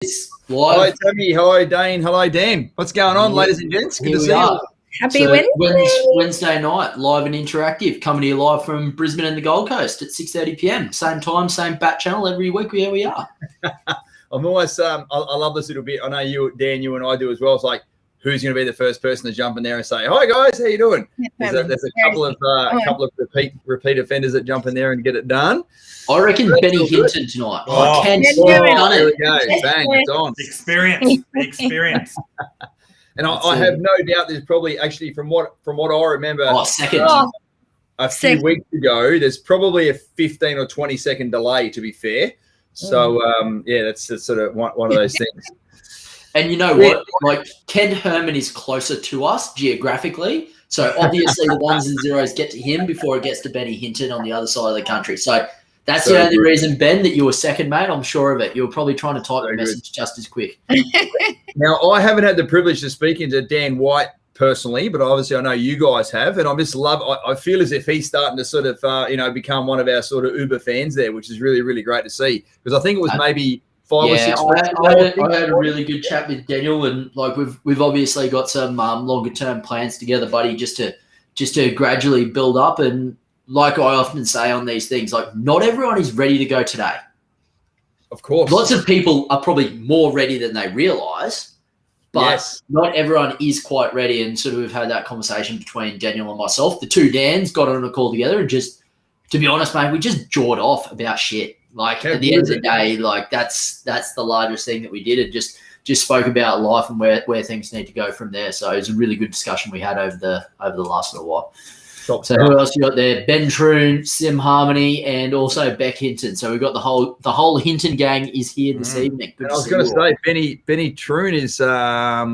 It's Hello, live. Tammy. Hello, Dane. Hello, Dan. What's going on, ladies and gents? Good to see you. Happy So Wednesday. Wednesday night, live and interactive, coming to you live from Brisbane and the Gold Coast at 6:30 p.m. Same time, same bat channel every week. Here we are. I'm always, I love this little bit. I know you, Dan, you and I do as well. It's like, who's going to be the first person to jump in there and say, "Hi guys, how you doing?" There's a couple of repeat offenders that jump in there and get it done. I reckon Benny Hinton tonight. There we go. Bang, it's on. Experience. And I have no doubt there's probably actually from what I remember a few weeks ago, there's probably a 15 or 20 second delay, to be fair. So that's sort of one of those things. And you know what? Like, Ken Herman is closer to us geographically. So obviously the ones and zeros get to him before it gets to Benny Hinton on the other side of the country. So that's the only reason, Ben, that you were second, mate. I'm sure of it. You were probably trying to type the message just as quick. Now, I haven't had the privilege of speaking to Dan White personally, but obviously I know you guys have. And I just love – I feel as if he's starting to sort of, become one of our sort of Uber fans there, which is really, really great to see. Because I think it was maybe – I had a really good chat with Daniel, and like we've obviously got some longer term plans together, buddy, just to gradually build up. And like I often say on these things, like not everyone is ready to go today. Of course, lots of people are probably more ready than they realise, but not everyone is quite ready. And sort of we've had that conversation between Daniel and myself. The two Dans got on a call together, and just to be honest, mate, we just jawed off about shit. Like at the end of the day, like that's the largest thing that we did. It just spoke about life and where things need to go from there. So it was a really good discussion we had over the last little while. So who else you got there? Ben Troon, Sim Harmony, and also Beck Hinton. So we've got the whole Hinton gang is here this evening. I was going to say Benny Troon is he's our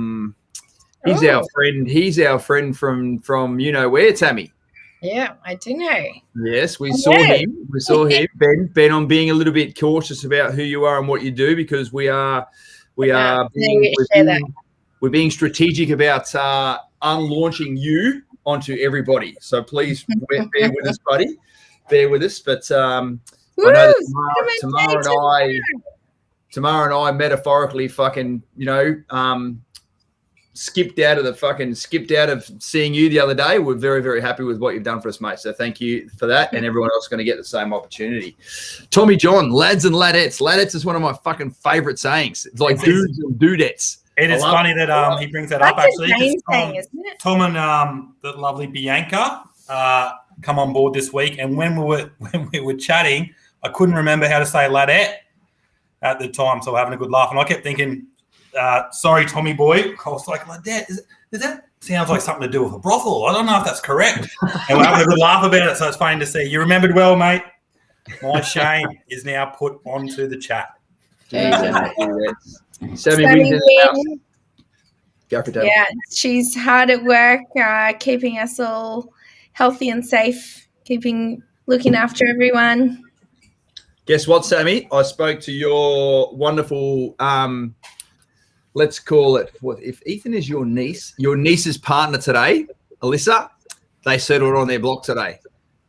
friend. He's our friend from you know where, Tammy. Yeah, I do know. Yes, we saw him. We saw him. Ben, I'm being a little bit cautious about who you are and what you do, because we're being strategic about unlaunching you onto everybody. So please bear with us, buddy. Bear with us. But I know that Tamara and I metaphorically fucking, skipped out of seeing you the other day. We're very, very happy with what you've done for us, mate. So thank you for that. And everyone else is going to get the same opportunity. Tommy John, lads and ladettes. Ladettes is one of my fucking favorite sayings. It's like dudes and dudettes. It is funny that he brings that up, actually. Saying, isn't it? Tom and the lovely Bianca come on board this week. And when we were chatting, I couldn't remember how to say ladette at the time. So we're having a good laugh. And I kept thinking, sorry, Tommy boy. I was like, Ladette, does that sounds like something to do with a brothel? I don't know if that's correct. And we're having a good laugh about it, so it's funny to see. You remembered well, mate. My shame is now put onto the chat. Yeah, she's hard at work, keeping us all healthy and safe, looking after everyone. Guess what, Sammy? I spoke to your wonderful let's call it, if Ethan is your niece's partner today, Alyssa, they settled on their block today.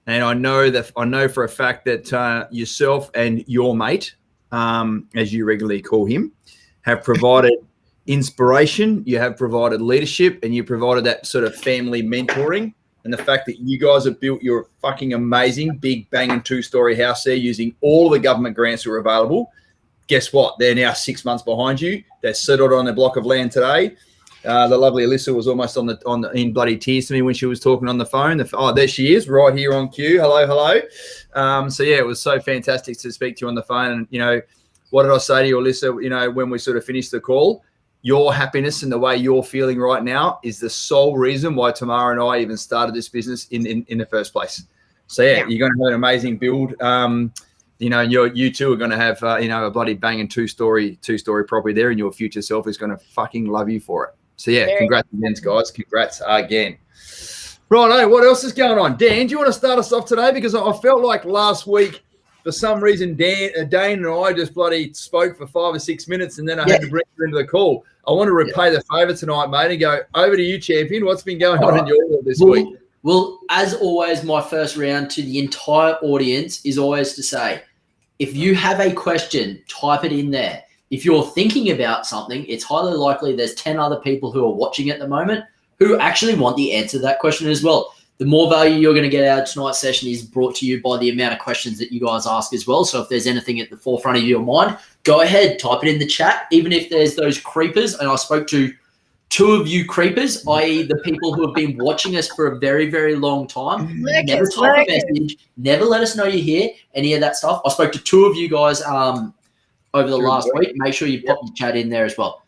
And I know for a fact that yourself and your mate, as you regularly call him, have provided inspiration, you have provided leadership, and you provided that sort of family mentoring. And the fact that you guys have built your fucking amazing big banging 2-story house there using all the government grants that were available. Guess what? They're now 6 months behind you. They're settled on a block of land today. The lovely Alyssa was almost in bloody tears to me when she was talking on the phone. There she is, right here on cue. Hello. So yeah, it was so fantastic to speak to you on the phone. And what did I say to you, Alyssa? When we sort of finished the call, your happiness and the way you're feeling right now is the sole reason why Tamara and I even started this business in the first place. So yeah, you're going to have an amazing build. You two are going to have, a bloody banging 2-story property there, and your future self is going to fucking love you for it. So, yeah, congrats again, guys. Congrats again. Right, what else is going on? Dan, do you want to start us off today? Because I felt like last week, for some reason, Dane and I just bloody spoke for 5 or 6 minutes, and then I had to bring you into the call. I want to repay the favour tonight, mate, and go over to you, champion. What's been going on in your world this week? Well, as always, my first round to the entire audience is always to say, if you have a question, type it in there. if you're thinking about something, it's highly likely there's 10 other people who are watching at the moment who actually want the answer to that question as well. The more value you're going to get out of tonight's session is brought to you by the amount of questions that you guys ask as well. So if there's anything at the forefront of your mind, go ahead, type it in the chat. Even if there's those creepers, and I spoke to 2 of you creepers, i.e. the people who have been watching us for a very, very long time. Never type a message. Never let us know you're here, any of that stuff. I spoke to 2 of you guys over the last week. Make sure you pop your chat in there as well.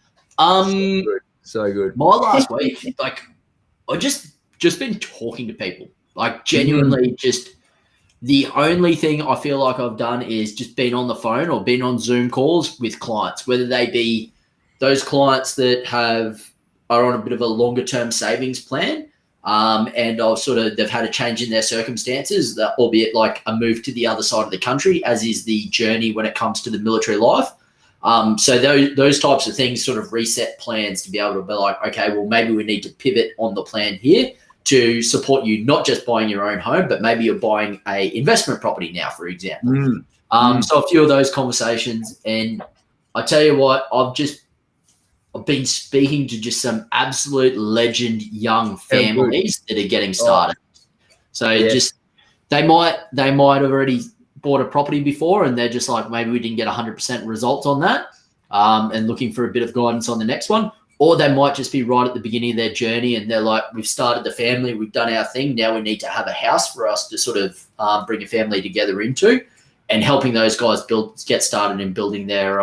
So good. My last week, like, I just been talking to people, like genuinely just the only thing I feel like I've done is just been on the phone or been on Zoom calls with clients, whether they be those clients that are on a bit of a longer term savings plan. And they've had a change in their circumstances, that, albeit like a move to the other side of the country, as is the journey when it comes to the military life. So those types of things sort of reset plans to be able to be like, okay, well, maybe we need to pivot on the plan here to support you, not just buying your own home, but maybe you're buying a investment property now, for example. So a few of those conversations, and I tell you what, I've been speaking to just some absolute legend young families that are getting started. So they might have already bought a property before and they're just like, maybe we didn't get 100% results on that, and looking for a bit of guidance on the next one. Or they might just be right at the beginning of their journey and they're like, we've started the family, we've done our thing, now we need to have a house for us to sort of bring a family together into, and helping those guys get started in building their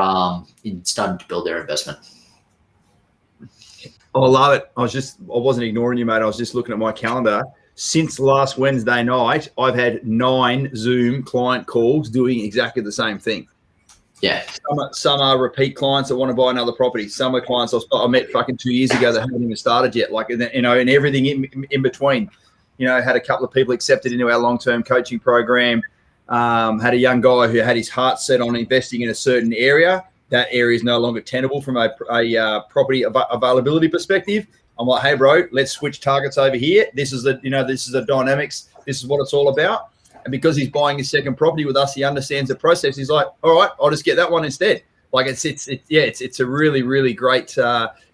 starting to build their investment. I love it. I wasn't ignoring you, mate. I was just looking at my calendar. Since last Wednesday night, I've had 9 Zoom client calls doing exactly the same thing. Yeah. Some are repeat clients that want to buy another property. Some are clients I met fucking 2 years ago that haven't even started yet. Like, and everything in between. Had a couple of people accepted into our long-term coaching program. Had a young guy who had his heart set on investing in a certain area. That area is no longer tenable from a property availability perspective. I'm like, hey, bro, let's switch targets over here. This is the dynamics. This is what it's all about. And because he's buying his second property with us, he understands the process. He's like, all right, I'll just get that one instead. Like it's a really, really great,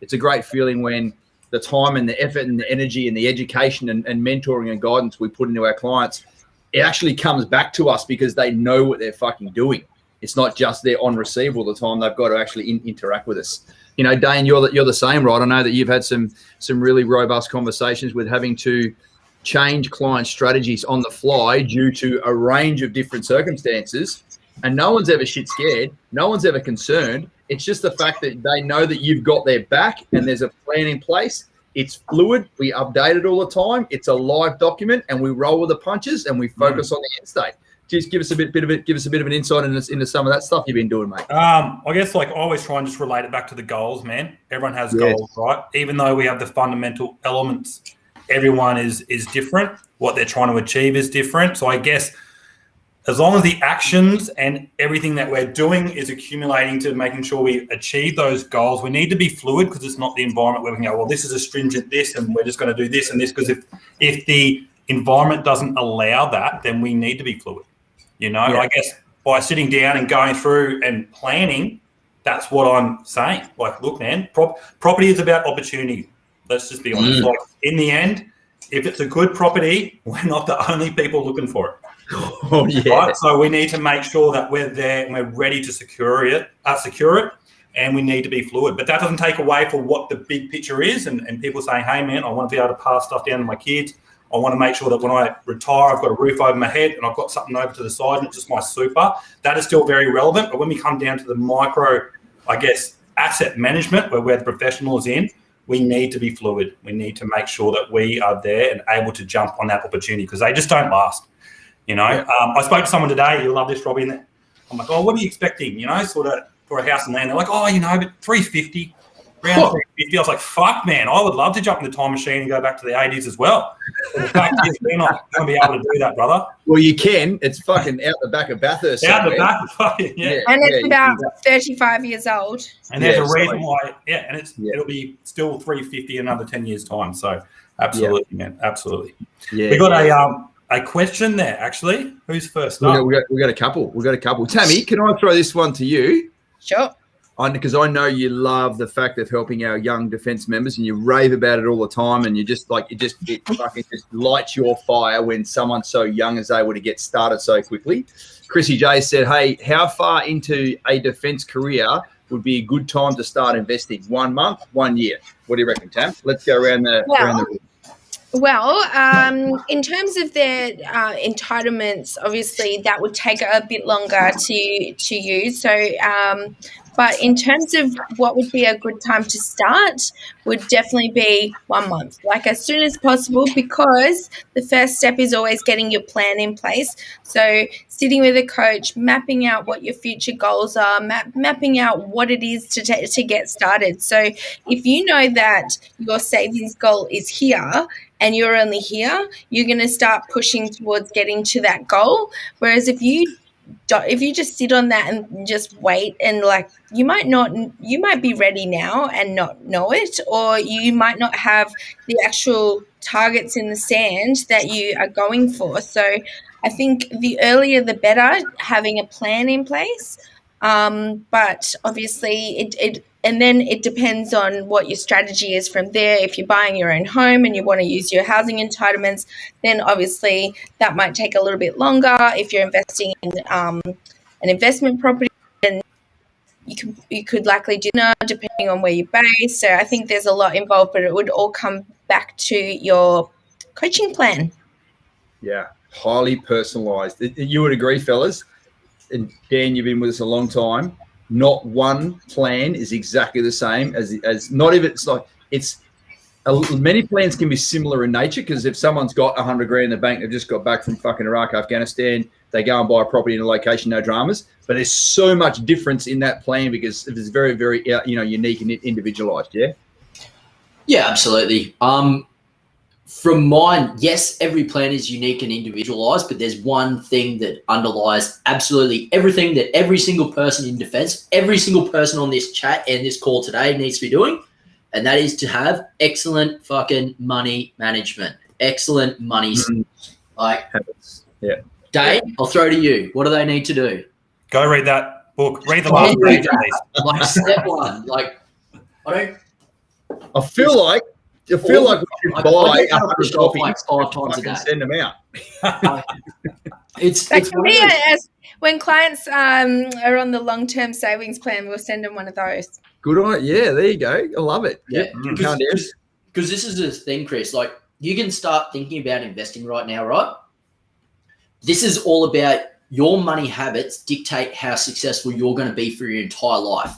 it's a great feeling when the time and the effort and the energy and the education and mentoring and guidance we put into our clients, it actually comes back to us because they know what they're fucking doing. It's not just they're on receive all the time. They've got to actually interact with us. Dane, you're the same, right? I know that you've had some really robust conversations with having to change client strategies on the fly due to a range of different circumstances. And no one's ever shit scared. No one's ever concerned. It's just the fact that they know that you've got their back and there's a plan in place. It's fluid. We update it all the time. It's a live document and we roll with the punches and we focus on the end state. Just give us a bit of an insight into some of that stuff you've been doing, mate. I guess I always try and just relate it back to the goals, man. Everyone has goals, right? Even though we have the fundamental elements, everyone is different. What they're trying to achieve is different. So I guess as long as the actions and everything that we're doing is accumulating to making sure we achieve those goals, we need to be fluid because it's not the environment where we can go, well, this is a stringent this and we're just going to do this and this. Because if the environment doesn't allow that, then we need to be fluid. I guess by sitting down and going through and planning, that's what I'm saying. Like, look, man, property is about opportunity. Let's just be honest. Like, in the end, if it's a good property, we're not the only people looking for it. Oh, yeah. Right? So we need to make sure that we're there and we're ready to secure it, and we need to be fluid. But that doesn't take away from what the big picture is and people saying, hey, man, I want to be able to pass stuff down to my kids. I want to make sure that when I retire, I've got a roof over my head and I've got something over to the side and it's just my super. That is still very relevant. But when we come down to the micro, I guess, asset management, where we're the professionals in, we need to be fluid. We need to make sure that we are there and able to jump on that opportunity because they just don't last. I spoke to someone today. You'll love this, Robbie. And I'm like, oh, what are you expecting, sort of for a house and land? They're like, oh, but 350. Around 350, I was like, fuck, man, I would love to jump in the time machine and go back to the 80s as well. But the fact is, we're not going to be able to do that, brother. Well, you can. It's fucking out the back of Bathurst. Out the back, fucking, yeah. And it's about 35 years old. And there's a reason why, and it'll be still 350 in another 10 years' time. So, absolutely, man, absolutely. Yeah, we got a question there, actually. Who's first up? We got a couple. Tammy, can I throw this one to you? Sure. because I know you love the fact of helping our young defence members, and you rave about it all the time, and you just like it fucking just lights your fire when someone so young is able to get started so quickly. Chrissy J said, "Hey, how far into a defence career would be a good time to start investing? 1 month, 1 year? What do you reckon, Tam? Let's go around the room." Well, in terms of their entitlements, obviously that would take a bit longer to use. So, but in terms of what would be a good time to start, would definitely be 1 month, like as soon as possible, because the first step is always getting your plan in place. So sitting with a coach, mapping out what your future goals are, mapping out what it is to get started. So if you know that your savings goal is here and you're only here, you're going to start pushing towards getting to that goal. Whereas if you just sit on that and just wait, and like you might be ready now and not know it, or you might not have the actual targets in the sand that you are going for. So I think the earlier the better, having a plan in place. But obviously it depends on what your strategy is from there. If you're buying your own home and you want to use your housing entitlements, then obviously that might take a little bit longer. If you're investing in an investment property, then you could likely do that depending on where you're based. So I think there's a lot involved, but it would all come back to your coaching plan. Yeah, highly personalised. You would agree, fellas? And Dan, you've been with us a long time. Not one plan is exactly the same as not even it's like it's many plans can be similar in nature, because if someone's got 100 grand in the bank, they've just got back from fucking Iraq, Afghanistan, they go and buy a property in a location, no dramas. But there's so much difference in that plan because it's very, very unique and individualized. Yeah. Yeah, absolutely. From mine, yes, every plan is unique and individualized, but there's one thing that underlies absolutely everything that every single person in defense, every single person on this chat and this call today needs to be doing, and that is to have excellent fucking money management, excellent money. Like, yeah. Dave, I'll throw to you. What do they need to do? Go read that book. Read the last page, please. Like step one. Like, I feel like we should buy 100 copies like 5 times a day. Send them out. It's me as when clients are on the long-term savings plan, we'll send them one of those. Good on it. Yeah, there you go. I love it. Yeah, because this is the thing, Chris. Like, you can start thinking about investing right now, right? This is all about your money habits dictate how successful you're going to be for your entire life.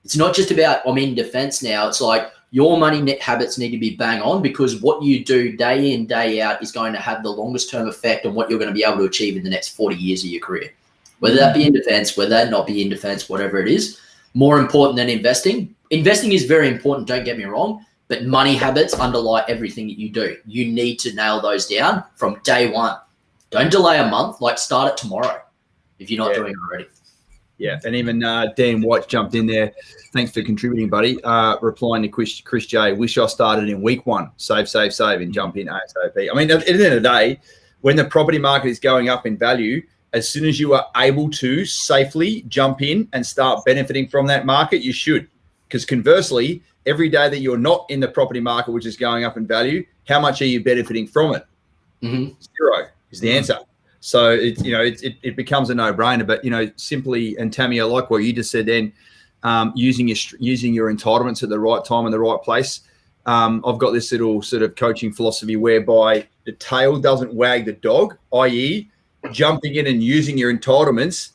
It's not just about, I'm in defense now. It's like your money habits need to be bang on, because what you do day in, day out is going to have the longest term effect on what you're going to be able to achieve in the next 40 years of your career. Whether that be in defense, whether that not be in defense, whatever it is, more important than investing. Investing is very important, don't get me wrong, but money habits underlie everything that you do. You need to nail those down from day one. Don't delay a month, like start it tomorrow if you're not doing it already. Yeah, and even Dan White jumped in there. Thanks for contributing, buddy. Replying to Chris J, wish I started in week 1. Save, and jump in ASAP. I mean, at the end of the day, when the property market is going up in value, as soon as you are able to safely jump in and start benefiting from that market, you should. Because conversely, every day that you're not in the property market, which is going up in value, how much are you benefiting from it? Mm-hmm. 0 is the answer. So it becomes a no-brainer. But simply, and Tammy, I like what you just said then, using your entitlements at the right time and the right place. I've got this little sort of coaching philosophy whereby the tail doesn't wag the dog, i.e., jumping in and using your entitlements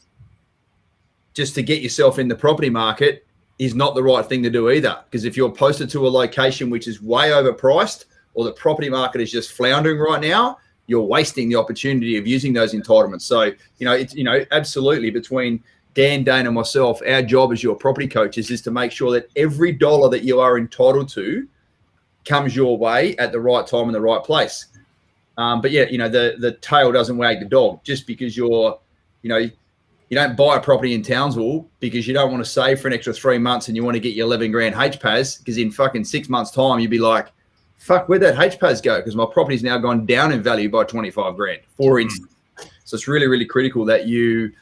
just to get yourself in the property market is not the right thing to do either. Because if you're posted to a location which is way overpriced, or the property market is just floundering right now, you're wasting the opportunity of using those entitlements. So, absolutely, between Dan, Dane, and myself, our job as your property coaches is to make sure that every dollar that you are entitled to comes your way at the right time in the right place. The tail doesn't wag the dog. Just because you don't buy a property in Townsville because you don't want to save for an extra 3 months and you want to get your 11 grand HPAS, because in fucking 6 months' time, you'd be like, fuck, where'd that HPAS go? Because my property's now gone down in value by 25 grand, for instance. So it's really, really critical that you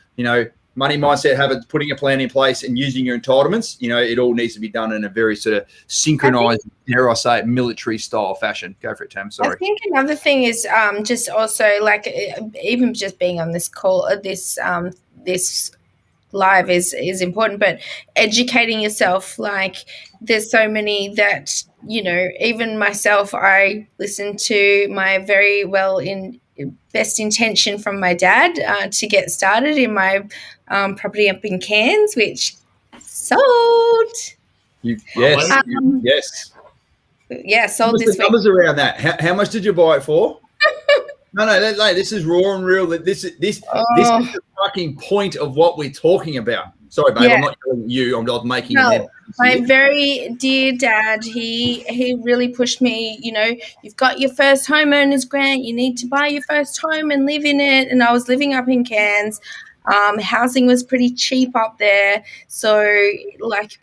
money mindset, habits, putting a plan in place and using your entitlements, you know, it all needs to be done in a very sort of synchronized, dare I say it, military style fashion. Go for it, Tam. Sorry. I think another thing is just also like even just being on this call, this live is important, but educating yourself. Like there's so many that, you know, even myself, I listen to my very best intention from my dad to get started in my property up in Cairns, which sold. Yes. Yeah, sold this week. Numbers around that. How much did you buy it for? No, this is raw and real. This is the fucking point of what we're talking about. Sorry, babe, I'm not telling you. I'm not making it. My very dear dad, he really pushed me, you know, you've got your first homeowners grant, you need to buy your first home and live in it. And I was living up in Cairns. Housing was pretty cheap up there. So, like,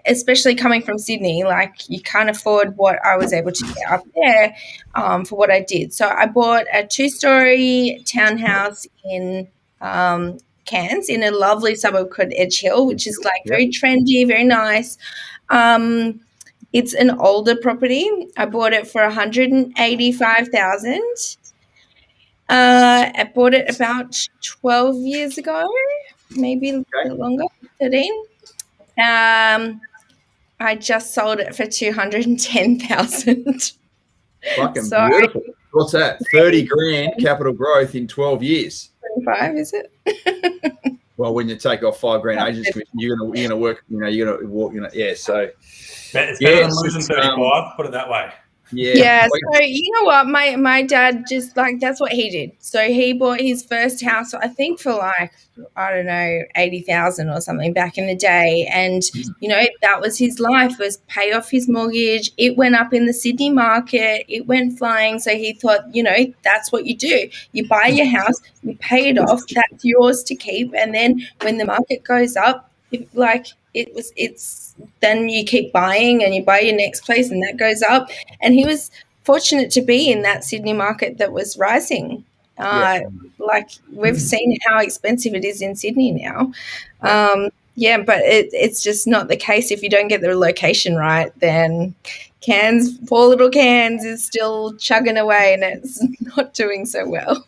especially coming from Sydney, like you can't afford what I was able to get up there for what I did. So I bought a 2-story townhouse in Cairns in a lovely suburb called Edge Hill, which is like very trendy, very nice. It's an older property. I bought it for $185,000. I bought it about 12 years ago, maybe a bit longer, 13. I just sold it for $210,000. Fucking beautiful. What's that? 30 grand capital growth in 12 years. 25, is it? Well, when you take off 5 grand agents commission, you're gonna work. You know, you're gonna walk. You know, yeah. So it's better than losing 35. Put it that way. Yeah. So you know what, my dad just like that's what he did. So he bought his first house, I think, for like $80,000 or something back in the day, and you know that was his life, was pay off his mortgage. It went up in the Sydney market, it went flying. So he thought, you know, that's what you do. You buy your house, you pay it off, that's yours to keep, and then when the market goes up, it's then you keep buying and you buy your next place and that goes up. And he was fortunate to be in that Sydney market that was rising. Like we've seen how expensive it is in Sydney now. But it's just not the case. If you don't get the location right, then Cairns, poor little Cairns, is still chugging away and it's not doing so well.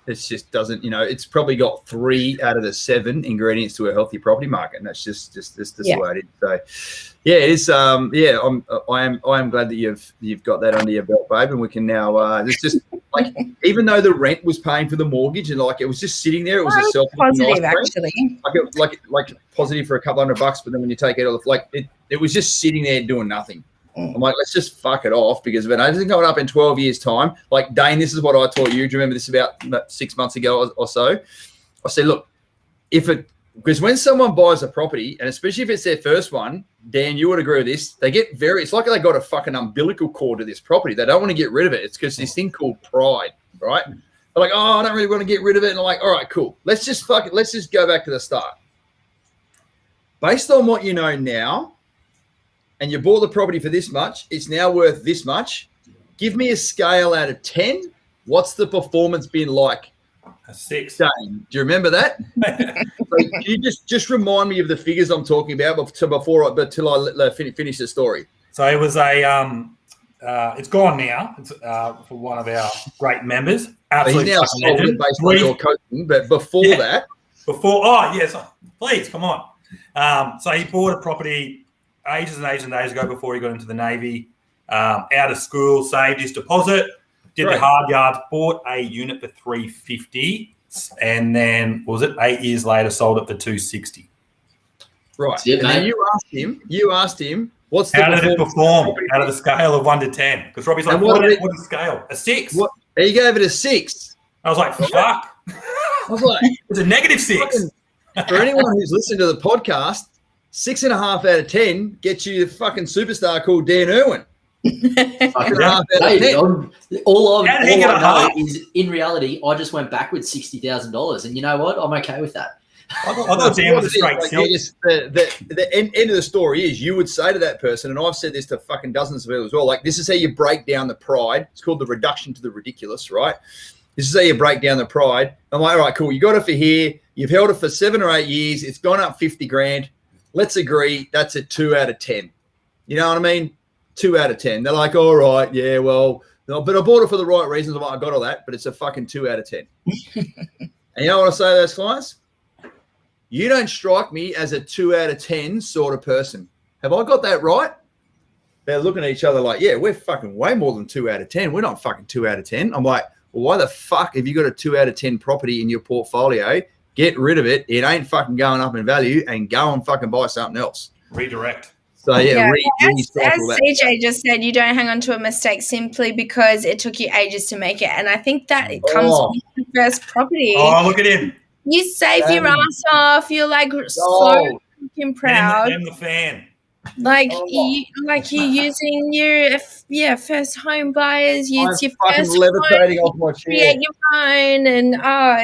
It just doesn't, you know, it's probably got 3 out of the 7 ingredients to a healthy property market, and that's just the way it is. So, yeah, it is. I am glad that you've got that under your belt, babe, and we can now. It's just like even though the rent was paying for the mortgage and like it was just sitting there, it was a self positive actually. Like positive for a couple $100, but then when you take it off, like it was just sitting there doing nothing. I'm like, let's just fuck it off, because if it hasn't gone up in 12 years' time, like Dane, this is what I taught you. Do you remember this about 6 months ago or so? I said, look, because when someone buys a property, and especially if it's their first one, Dan, you would agree with this, it's like they got a fucking umbilical cord to this property. They don't want to get rid of it. It's because this thing called pride, right? They're like, oh, I don't really want to get rid of it. And I'm like, all right, cool. Let's just go back to the start. Based on what you know now, and you bought the property for this much, it's now worth this much. Give me a scale out of 10. What's the performance been like? A 6. Dane, do you remember that? So can you just remind me of the figures I'm talking about till I finish the story? So it was it's gone now. It's for one of our great members. Absolutely, he's now sold it based on your coaching, but before that, please come on. So he bought a property ages and ages and days ago before he got into the Navy, out of school, saved his deposit, did the hard yards, bought a unit for $350, and then, 8 years later, sold it for $260. Right. And then you asked him, what's the how did it perform out of the scale of 1 to 10? Because Robbie's like, what is the scale? A 6. He gave it a 6. I was like, fuck. I was like, it's a -6. For anyone who's listening to the podcast, 6.5 out of 10 gets you a fucking superstar called Dan Irwin. 6.5 out of 10. All I know is, in reality, I just went backwards $60,000, and you know what? I'm okay with that. I thought Dan was a straight silk. The end of the story is you would say to that person, and I've said this to fucking dozens of people as well, like this is how you break down the pride. It's called the reduction to the ridiculous, right? This is how you break down the pride. I'm like, all right, cool. You got it for here. You've held it for 7 or 8 years. It's gone up 50 grand. Let's agree that's a 2 out of 10. You know what I mean? 2 out of 10. They're like, all right, yeah, well, no, but I bought it for the right reasons. I got all that, but it's a fucking 2 out of 10. And you know what I say to those clients? You don't strike me as a 2 out of 10 sort of person. Have I got that right? They're looking at each other like, yeah, we're fucking way more than 2 out of 10. We're not fucking 2 out of 10. I'm like, well, why the fuck have you got a 2 out of 10 property in your portfolio? Get rid of it. It ain't fucking going up in value, and go and fucking buy something else. Redirect. So, as that. CJ just said, you don't hang on to a mistake simply because it took you ages to make it. And I think that it comes with the first property. Oh, look at him. You save your ass off. You're like so fucking proud. And the fan. You're using your first home buyers. Use your first levitating off my chair. Create your own, and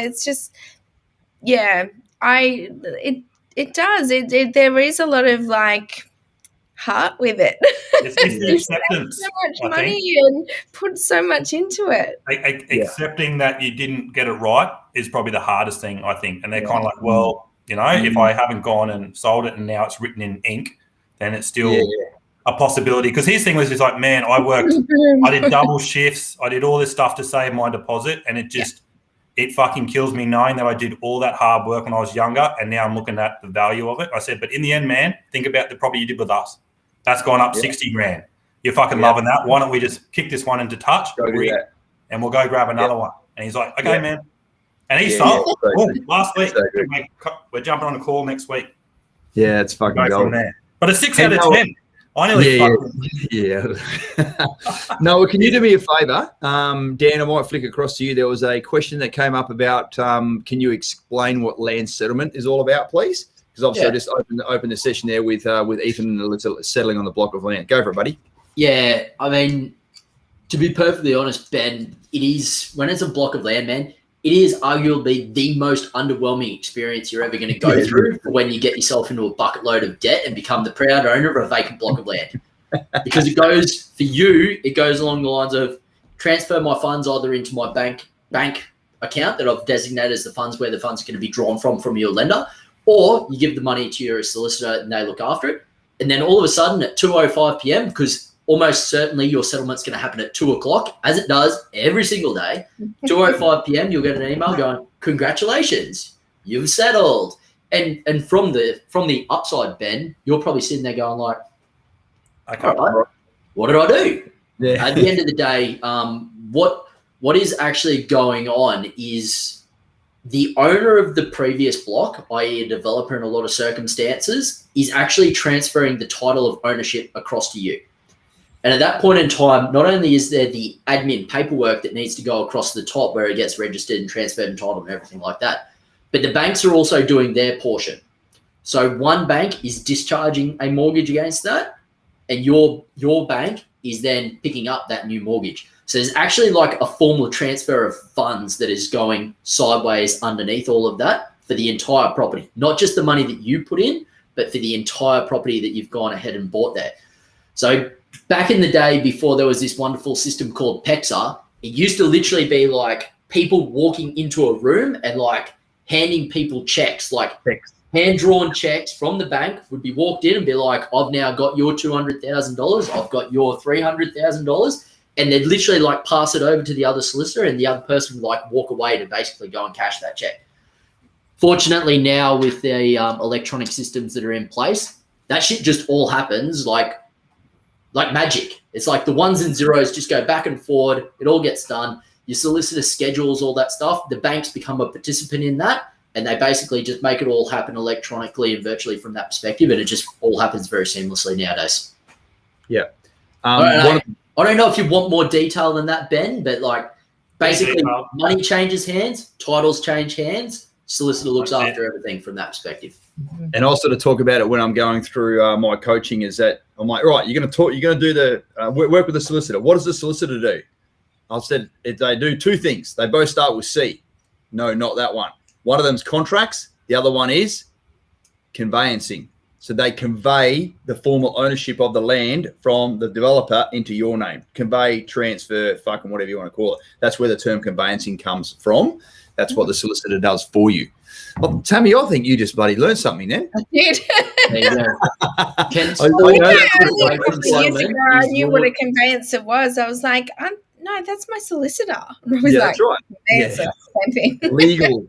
it's just it does. There is a lot of like heart with it. It's the acceptance. So much money and put so much into it. Accepting that you didn't get it right is probably the hardest thing, I think. And they're kind of like, well, if I haven't gone and sold it and now it's written in ink, then it's still a possibility. Because his thing was just like, man, I did double shifts. I did all this stuff to save my deposit, and it fucking kills me knowing that I did all that hard work when I was younger, and now I'm looking at the value of it. I said, but in the end, man, think about the property you did with us. That's gone up 60 grand. You're fucking loving that. Why don't we just kick this one into touch and we'll go grab another one? And he's like, okay, man. And he sold last week. We're jumping on a call next week. Yeah, it's fucking go from there. But a 6 out of 10. I nearly Noah, can you do me a favour? Dan, I might flick across to you. There was a question that came up about can you explain what land settlement is all about, please? Because obviously I just opened the session there with Ethan and settling on the block of land. Go for it, buddy. Yeah, I mean, to be perfectly honest, Ben, it is, when it's a block of land, man, it is arguably the most underwhelming experience you're ever going to go through when you get yourself into a bucket load of debt and become the proud owner of a vacant block of land. Because it goes along the lines of transfer my funds either into my bank account that I've designated as the funds where the funds are going to be drawn from your lender, or you give the money to your solicitor and they look after it. And then all of a sudden at 2:05 p.m., because almost certainly your settlement's going to happen at 2 o'clock, as it does every single day, 2:05 p.m., you'll get an email going, congratulations, you've settled. And from the upside, Ben, you're probably sitting there going like, okay, all right, what did I do? Yeah. At the end of the day, what is actually going on is the owner of the previous block, i.e. a developer in a lot of circumstances, is actually transferring the title of ownership across to you. And at that point in time, not only is there the admin paperwork that needs to go across the top where it gets registered and transferred and titled and everything like that, but the banks are also doing their portion. So one bank is discharging a mortgage against that, and your bank is then picking up that new mortgage. So there's actually like a formal transfer of funds that is going sideways underneath all of that for the entire property, not just the money that you put in, but for the entire property that you've gone ahead and bought there. So back in the day, before there was this wonderful system called PEXA, it used to literally be like people walking into a room and like handing people checks, like hand-drawn checks from the bank would be walked in and be like, I've now got your $200,000, I've got your $300,000. And they'd literally like pass it over to the other solicitor, and the other person would like walk away to basically go and cash that check. Fortunately, now with the electronic systems that are in place, that shit just all happens like magic. It's like the ones and zeros just go back and forward. It all gets done. Your solicitor schedules all that stuff. The banks become a participant in that, and they basically just make it all happen electronically and virtually from that perspective. And it just all happens very seamlessly nowadays. Yeah. I don't know if you want more detail than that, Ben, but like basically money changes hands, titles change hands, solicitor looks after everything from that perspective. And also to talk about it when I'm going through my coaching is that I'm like, right, you're going to do the work with the solicitor. What does the solicitor do? I've said they do two things. They both start with C. No, not that one. One of them's contracts. The other one is conveyancing. So they convey the formal ownership of the land from the developer into your name. Convey, transfer, fucking whatever you want to call it. That's where the term conveyancing comes from. That's what the solicitor does for you. Well, Tammy, I think you just bloody learned something then. I did. There you go. I knew what a conveyancer was. I was like, no, that's my solicitor. And I was like, that's right. Conveyancer, same thing. Legal.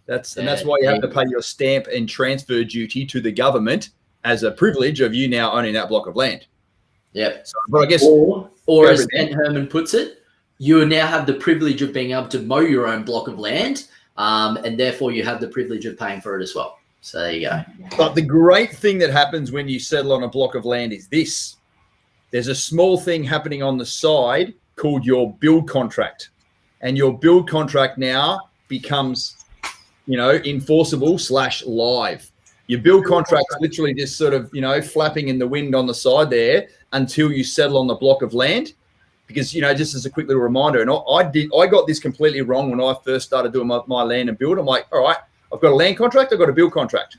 That's why you have to pay your stamp and transfer duty to the government as a privilege of you now owning that block of land. Yep. So, but I guess, or as Ben Herman puts it, you now have the privilege of being able to mow your own block of land, and therefore you have the privilege of paying for it as well. So there you go. But the great thing that happens when you settle on a block of land is this. There's a small thing happening on the side called your build contract. And your build contract now becomes, enforceable / live. Your build contract's literally just sort of, flapping in the wind on the side there until you settle on the block of land. Because, just as a quick little reminder, and I got this completely wrong when I first started doing my land and build. I'm like, all right, I've got a land contract, I've got a build contract.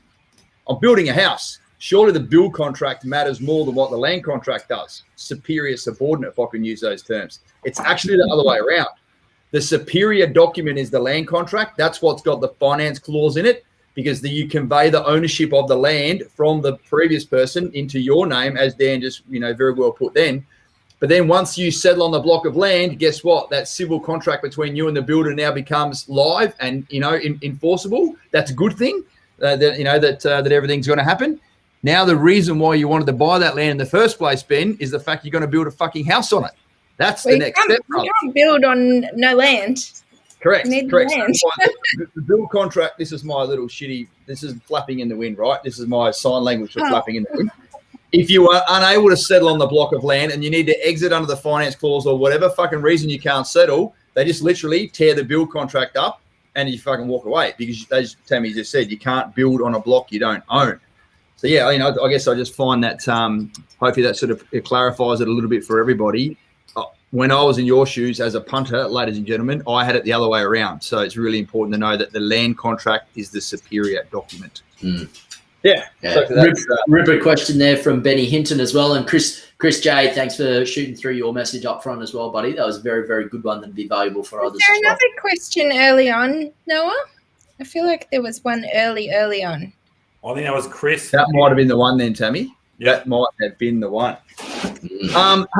I'm building a house. Surely the build contract matters more than what the land contract does. Superior subordinate, if I can use those terms. It's actually the other way around. The superior document is the land contract. That's what's got the finance clause in it, because you convey the ownership of the land from the previous person into your name, as Dan just, very well put then. But then once you settle on the block of land, guess what? That civil contract between you and the builder now becomes live and, enforceable. That's a good thing, that everything's going to happen. Now, the reason why you wanted to buy that land in the first place, Ben, is the fact you're going to build a fucking house on it. That's the next step. You can't build on no land. Correct. Land. The build contract, this is my little this is flapping in the wind, right? This is my sign language for flapping in the wind. If you are unable to settle on the block of land and you need to exit under the finance clause or whatever fucking reason you can't settle, they just literally tear the build contract up and you fucking walk away, because as Tammy just said, you can't build on a block you don't own. So yeah, I guess I just find that hopefully that sort of clarifies it a little bit for everybody. When I was in your shoes as a punter, ladies and gentlemen, I had it the other way around. So it's really important to know that the land contract is the superior document. Yeah. Ripper question there from Benny Hinton as well. And Chris J, thanks for shooting through your message up front as well, buddy. That was a very, very good one that'd be valuable for others. Is there another question early on, Noah? I feel like there was one early on. I think that was Chris. That might have been the one then, Tammy. Yeah. That might have been the one.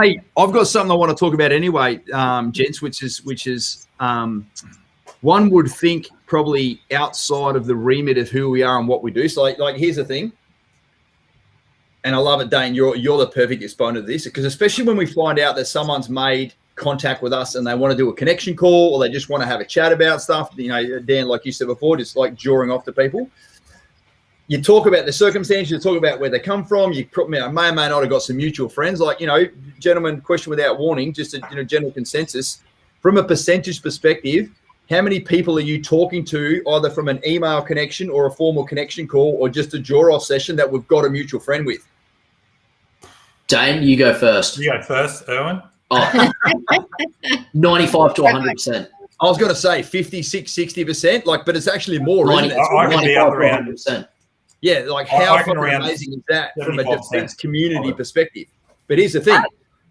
Hey, I've got something I want to talk about anyway, gents, which is one would think probably outside of the remit of who we are and what we do. So, like here's the thing, and I love it, Dane. You're the perfect exponent of this, because especially when we find out that someone's made contact with us and they want to do a connection call or they just want to have a chat about stuff. Dan, like you said before, just like jawing off to people. You talk about the circumstances, you talk about where they come from. You may or may not have got some mutual friends. Like, gentlemen, question without warning, just a general consensus. From a percentage perspective, how many people are you talking to, either from an email connection or a formal connection call or just a jaw-off session that we've got a mutual friend with? Dane, you go first. You go first, Erwin. 95 to 100%. I was going to say 56, 60%, but it's actually more, isn't it? I can be up around 100%. Yeah, like how fucking amazing is that from a defense community perspective? But here's the thing.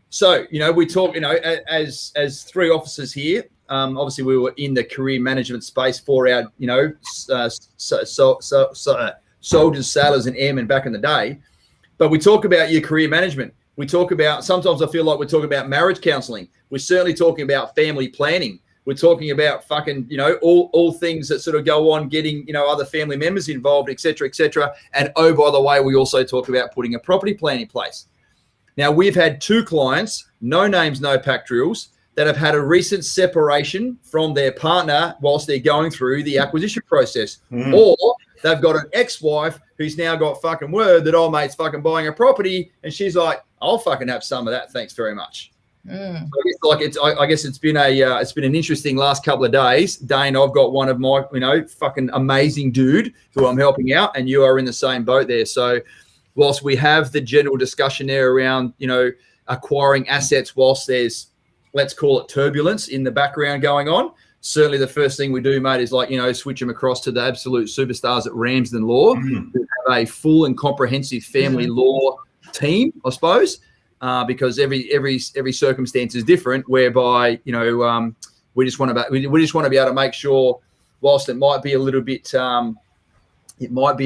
So, we talk, as three officers here, obviously we were in the career management space for our, soldiers, sailors and airmen back in the day. But we talk about your career management. We talk about, sometimes I feel like we're talking about marriage counseling. We're certainly talking about family planning. We're talking about fucking, all things that sort of go on, getting, other family members involved, et cetera, et cetera. And oh, by the way, we also talk about putting a property plan in place. Now, we've had two clients, no names, no pack drills, that have had a recent separation from their partner whilst they're going through the acquisition process. Or they've got an ex-wife who's now got fucking word that, oh, mate's fucking buying a property. And she's like, I'll fucking have some of that. Thanks very much. I guess it's been an interesting last couple of days. Dane, I've got one of my, fucking amazing dude who I'm helping out, and you are in the same boat there. So whilst we have the general discussion there around, acquiring assets whilst there's, let's call it turbulence in the background going on, certainly the first thing we do, mate, is like, switch them across to the absolute superstars at Ramsden Law, who have a full and comprehensive family law team, I suppose, because every circumstance is different. Whereby we just want to be able to make sure, whilst it might be a little bit, there might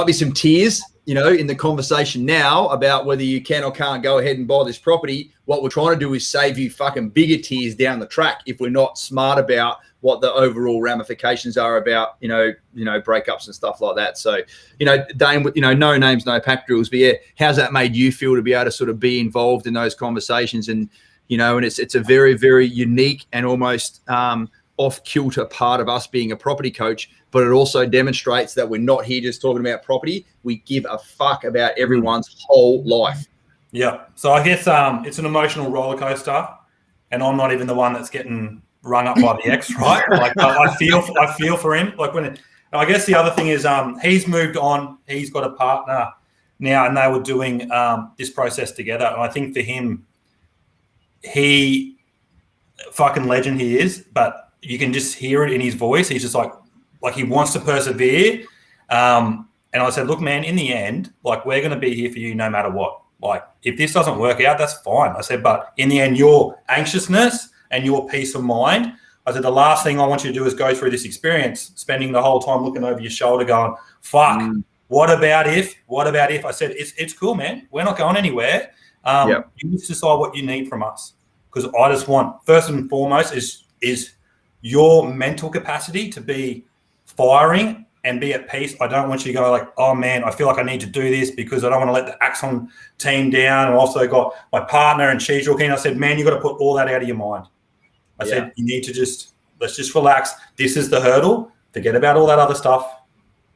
be some tears, in the conversation now about whether you can or can't go ahead and buy this property. What we're trying to do is save you fucking bigger tears down the track if we're not smart about what the overall ramifications are about, breakups and stuff like that. So, Dane, no names, no pack drills, but yeah, how's that made you feel to be able to sort of be involved in those conversations? And, and it's a very, very unique and almost off-kilter part of us being a property coach, but it also demonstrates that we're not here just talking about property. We give a fuck about everyone's whole life. Yeah. So I guess it's an emotional roller coaster, and I'm not even the one that's getting rung up by the ex, right? Like I feel for him. Like I guess the other thing is he's moved on. He's got a partner now, and they were doing this process together. And I think for him, he fucking legend he is, but you can just hear it in his voice. He's just like he wants to persevere. And I said, look, man, in the end, like, we're going to be here for you no matter what. Like, if this doesn't work out, that's fine. I said, but in the end, your anxiousness and your peace of mind, I said, the last thing I want you to do is go through this experience, spending the whole time looking over your shoulder going, fuck, what about if? I said, it's cool, man. We're not going anywhere. You just decide what you need from us. Because I just want, first and foremost, is your mental capacity to be firing and be at peace. I don't want you to go like, oh man, I feel like I need to do this because I don't want to let the Axon team down. And also got my partner and she's real keen. I said, man, you got to put all that out of your mind. I said, you need to let's just relax. This is the hurdle. Forget about all that other stuff.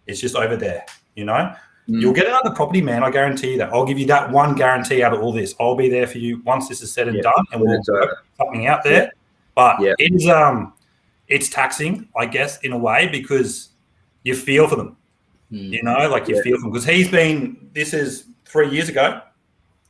It's just over there, You'll get another property, man. I guarantee you that. I'll give you that one guarantee out of all this. I'll be there for you once this is said and done, and we'll work something out there. But it's taxing, I guess, in a way, because you feel for them. You feel for them. Because this is 3 years ago,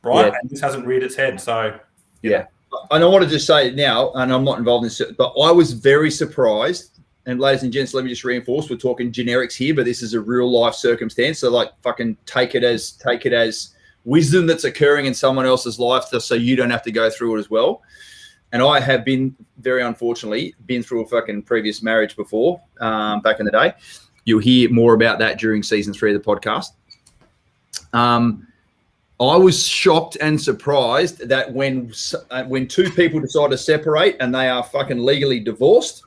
right? And this hasn't reared its head. So, And I want to just say now, and I'm not involved in this, but I was very surprised. And ladies and gents, let me just reinforce, we're talking generics here, but this is a real life circumstance. So like fucking take it as wisdom that's occurring in someone else's life so you don't have to go through it as well. And I have very unfortunately, been through a fucking previous marriage before, back in the day. You'll hear more about that during season 3 of the podcast. I was shocked and surprised that when two people decide to separate and they are fucking legally divorced,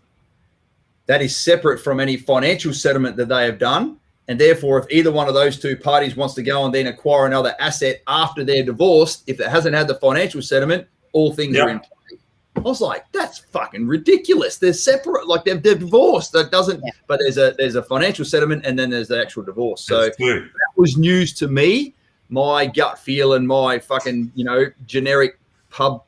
that is separate from any financial settlement that they have done. And therefore, if either one of those two parties wants to go and then acquire another asset after they're divorced, if it hasn't had the financial settlement, all things are in play. I was like, that's fucking ridiculous. They're separate, like they're divorced. That doesn't, but there's a financial settlement and then there's the actual divorce. So that was news to me. My gut feel and my fucking, generic pub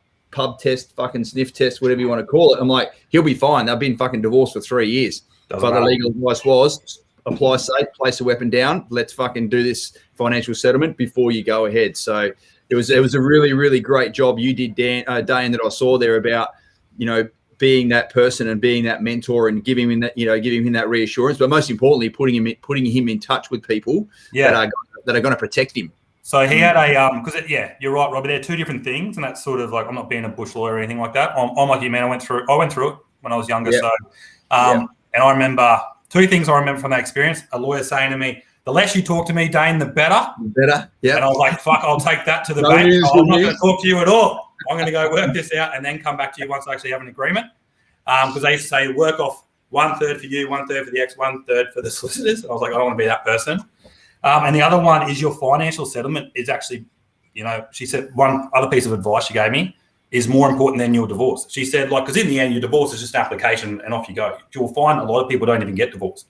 test, fucking sniff test, whatever you want to call it. I'm like, he'll be fine. They've been fucking divorced for 3 years. But the legal advice was apply safe, place a weapon down. Let's fucking do this financial settlement before you go ahead. So it was a really, really great job you did, Dane, that I saw there about, being that person and being that mentor and giving him that reassurance. But most importantly, putting him in touch with people that are going to protect him. So he had because you're right, Robbie. They're two different things, and that's sort of like, I'm not being a bush lawyer or anything like that. I'm like you, man. I went through it when I was younger. So, and I remember two things I remember from that experience. A lawyer saying to me, "The less you talk to me, Dane, the better." Yeah. And I was like, "Fuck, I'll take that to the bank. I'm not going to talk to you at all. I'm going to go work this out and then come back to you once I actually have an agreement." Because they used to say, work off 1/3 for you, 1/3 for the ex, 1/3 for the solicitors. And I was like, I don't want to be that person. And the other one is your financial settlement is actually, she said one other piece of advice she gave me is more important than your divorce. She said, because in the end, your divorce is just an application and off you go. You'll find a lot of people don't even get divorced.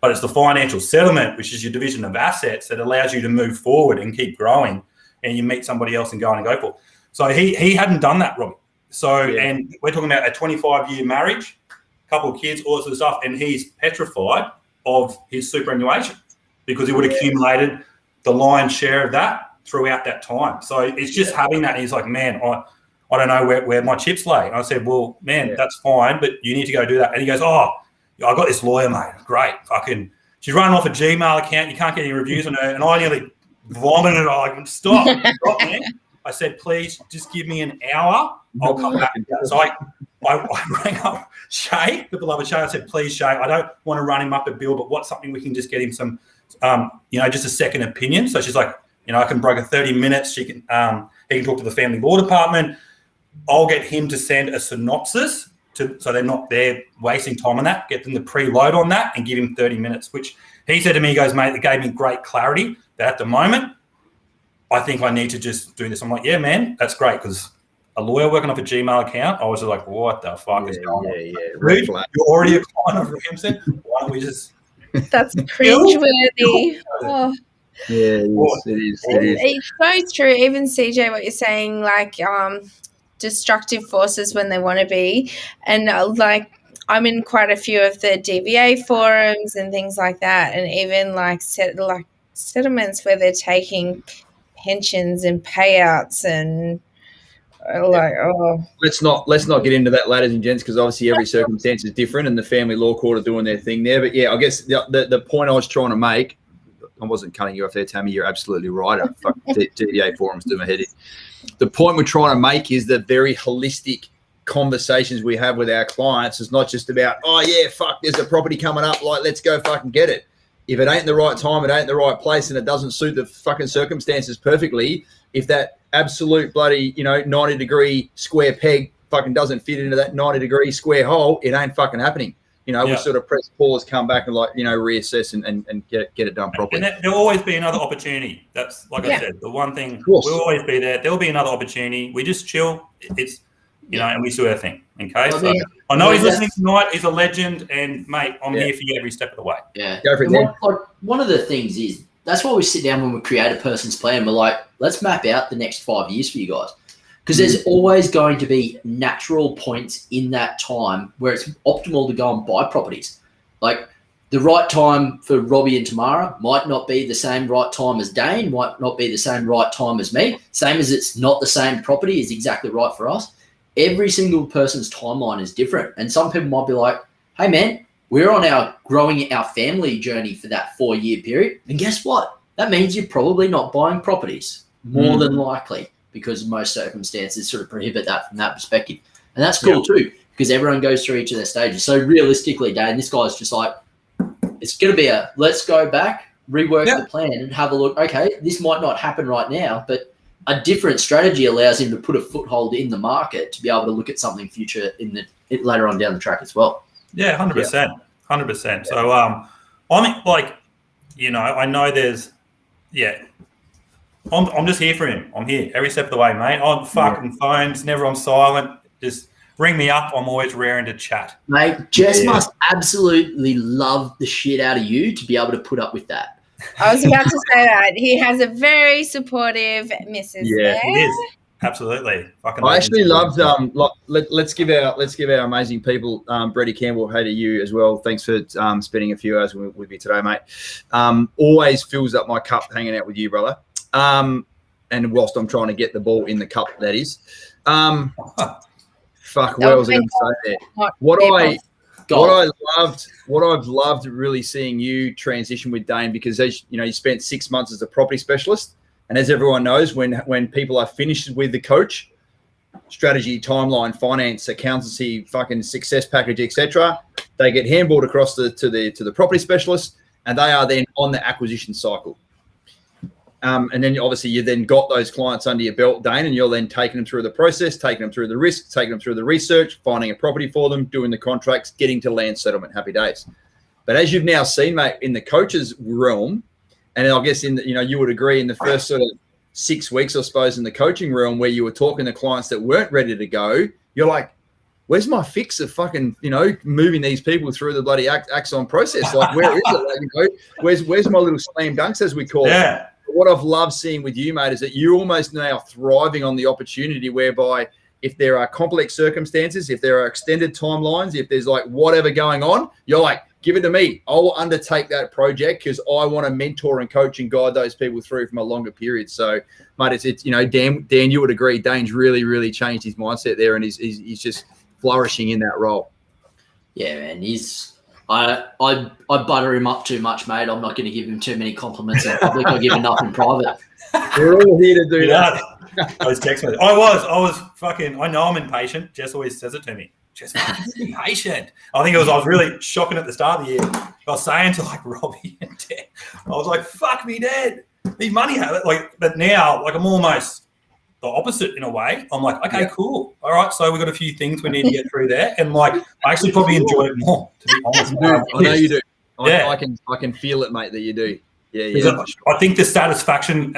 But it's the financial settlement, which is your division of assets, that allows you to move forward and keep growing, and you meet somebody else and go on and go for. So he hadn't done that, Robbie. So, and we're talking about a 25-year marriage, couple of kids, all this sort of stuff, and he's petrified of his superannuation, because he would have accumulated the lion's share of that throughout that time. So it's just having that. And he's like, man, I I don't know where my chips lay. And I said, well, man, that's fine, but you need to go do that. And he goes, oh, I got this lawyer, mate. Great. She's running off a Gmail account. You can't get any reviews on her. And I nearly vomited. I'm like, stop, man. I said, please just give me an hour. I'll come back. So I rang up Shay, the beloved Shay. I said, please, Shay, I don't want to run him up a bill, but what's something we can just get him some, just a second opinion. So she's like, I can broker 30 minutes. He can talk to the family law department. I'll get him to send a synopsis so they're not there wasting time on that. Get them to preload on that and give him 30 minutes, which he said to me, he goes, mate, it gave me great clarity that at the moment, I think I need to just do this. I'm like, yeah, man, that's great, because a lawyer working off a Gmail account, I was just like, what the fuck is going on? Dude, you're already a client of Williamson. Why don't we just... That's cringeworthy. Oh. Yeah, it is. It's so true. Even CJ, what you're saying, like destructive forces when they want to be. And like I'm in quite a few of the DVA forums and things like that, and even like settlements where they're taking pensions and payouts and let's not get into that, ladies and gents, because obviously every circumstance is different and the family law court are doing their thing there. But yeah, I guess the point I was trying to make, I wasn't cutting you off there, Tammy, you're absolutely right. DVA forums do my head in. The point we're trying to make is that very holistic conversations we have with our clients is not just about, oh yeah, fuck, there's a property coming up, like let's go fucking get it. If it ain't the right time, it ain't the right place, and it doesn't suit the fucking circumstances perfectly, if that absolute bloody, 90-degree square peg fucking doesn't fit into that 90-degree square hole, it ain't fucking happening. We sort of press pause, come back and reassess and get it done properly. And there'll always be another opportunity. That's I said, the one thing we'll always be there. There'll be another opportunity. We just chill. It's, and we do our thing. Okay. So I know he's listening tonight. He's a legend, and mate, I'm here for you every step of the way. Yeah. Go for it. One of the things is that's why we sit down when we create a person's plan. We're like, let's map out the next 5 years for you guys. Because there's always going to be natural points in that time where it's optimal to go and buy properties. Like the right time for Robbie and Tamara might not be the same right time as Dane, might not be the same right time as me. Same as it's not the same property is exactly right for us. Every single person's timeline is different. And some people might be like, hey man, we're on our growing our family journey for that 4-year period. And guess what? That means you're probably not buying properties, more than likely, because most circumstances sort of prohibit that from that perspective. And that's cool too, because everyone goes through each of their stages. So realistically, Dane, this guy's just like, it's going to be let's go back, rework the plan and have a look. Okay, this might not happen right now, but a different strategy allows him to put a foothold in the market to be able to look at something future later on down the track as well. Yeah, 100%. 100%. So I'm like, I know there's, I'm just here for him. I'm here every step of the way, mate. I'm fucking phones, never on silent. Just ring me up. I'm always raring to chat. Mate, Jess must absolutely love the shit out of you to be able to put up with that. I was about to say that. He has a very supportive missus there. He is. Absolutely. I actually loved let's give our amazing people, Brady Campbell, hey to you as well. Thanks for spending a few hours with me today, mate. Always fills up my cup hanging out with you, brother. And whilst I'm trying to get the ball in the cup, that is. Fuck, what was I going to say there? What I've loved really seeing you transition with Dane, because as you spent 6 months as a property specialist, and as everyone knows, when people are finished with the coach, strategy, timeline, finance, accountancy, fucking success package, etc., they get handballed across to the property specialist, and they are then on the acquisition cycle. And then obviously you then got those clients under your belt, Dane, and you're then taking them through the process, taking them through the risk, taking them through the research, finding a property for them, doing the contracts, getting to land settlement. Happy days. But as you've now seen, mate, in the coach's realm, and I guess you would agree in the first sort of 6 weeks, I suppose, in the coaching realm where you were talking to clients that weren't ready to go, you're like, where's my fix of fucking, moving these people through the bloody Axon process? Like, where is it? Like, where's my little slam dunks, as we call it? What I've loved seeing with you, mate, is that you're almost now thriving on the opportunity whereby if there are complex circumstances, if there are extended timelines, if there's like whatever going on, you're like, give it to me. I'll undertake that project because I want to mentor and coach and guide those people through from a longer period. So, mate, it's Dan, you would agree. Dane's really changed his mindset there, and he's just flourishing in that role. Yeah, man. I butter him up too much, mate. I'm not going to give him too many compliments in public. I give enough in private. We're all here to do that. Those text messages. I was fucking. I know I'm impatient. Jess always says it to me. Jess, fucking impatient. I was really shocking at the start of the year. I was saying to like Robbie and Dad, I was like, "Fuck me, Dad. Need money, have it." Like, but now, like, I'm almost the opposite in a way. I'm like, okay, cool. All right, so we've got a few things we need to get through there, and like, I actually probably enjoy it more. To be honest, I know you do. Yeah. I can feel it, mate, that you do. Yeah. I think the satisfaction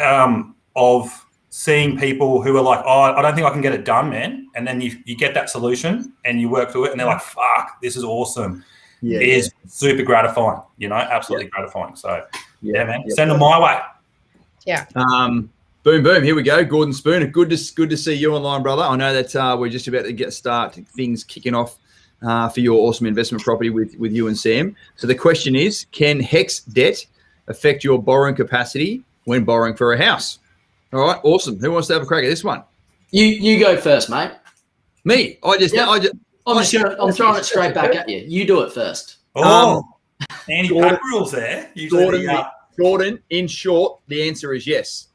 of seeing people who are like, oh, I don't think I can get it done, man. And then you get that solution and you work through it and they're like, fuck, this is awesome. It is super gratifying, absolutely gratifying. So, man, send them my way. Yeah. Boom. Here we go. Gordon Spooner. Good to see you online, brother. I know that we're just about to start things kicking off for your awesome investment property with you and Sam. So the question is, can HEX debt affect your borrowing capacity when borrowing for a house? All right, awesome. Who wants to have a crack at this one? You go first, mate. Me? I'm throwing it straight back at you. You do it first. Anti-pack rules there. Gordon, in short, the answer is yes.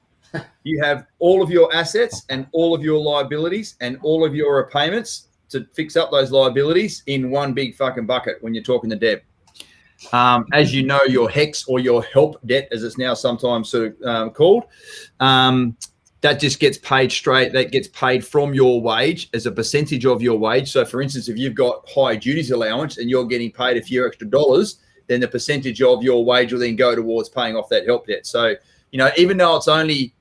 You have all of your assets and all of your liabilities and all of your repayments to fix up those liabilities in one big fucking bucket when you're talking to Deb. As you know, your HEX or your HELP debt, as it's now sometimes sort of called, that just gets paid straight. That gets paid from your wage as a percentage of your wage. So, for instance, if you've got high duties allowance and you're getting paid a few extra dollars, then the percentage of your wage will then go towards paying off that HELP debt. So, even though it's only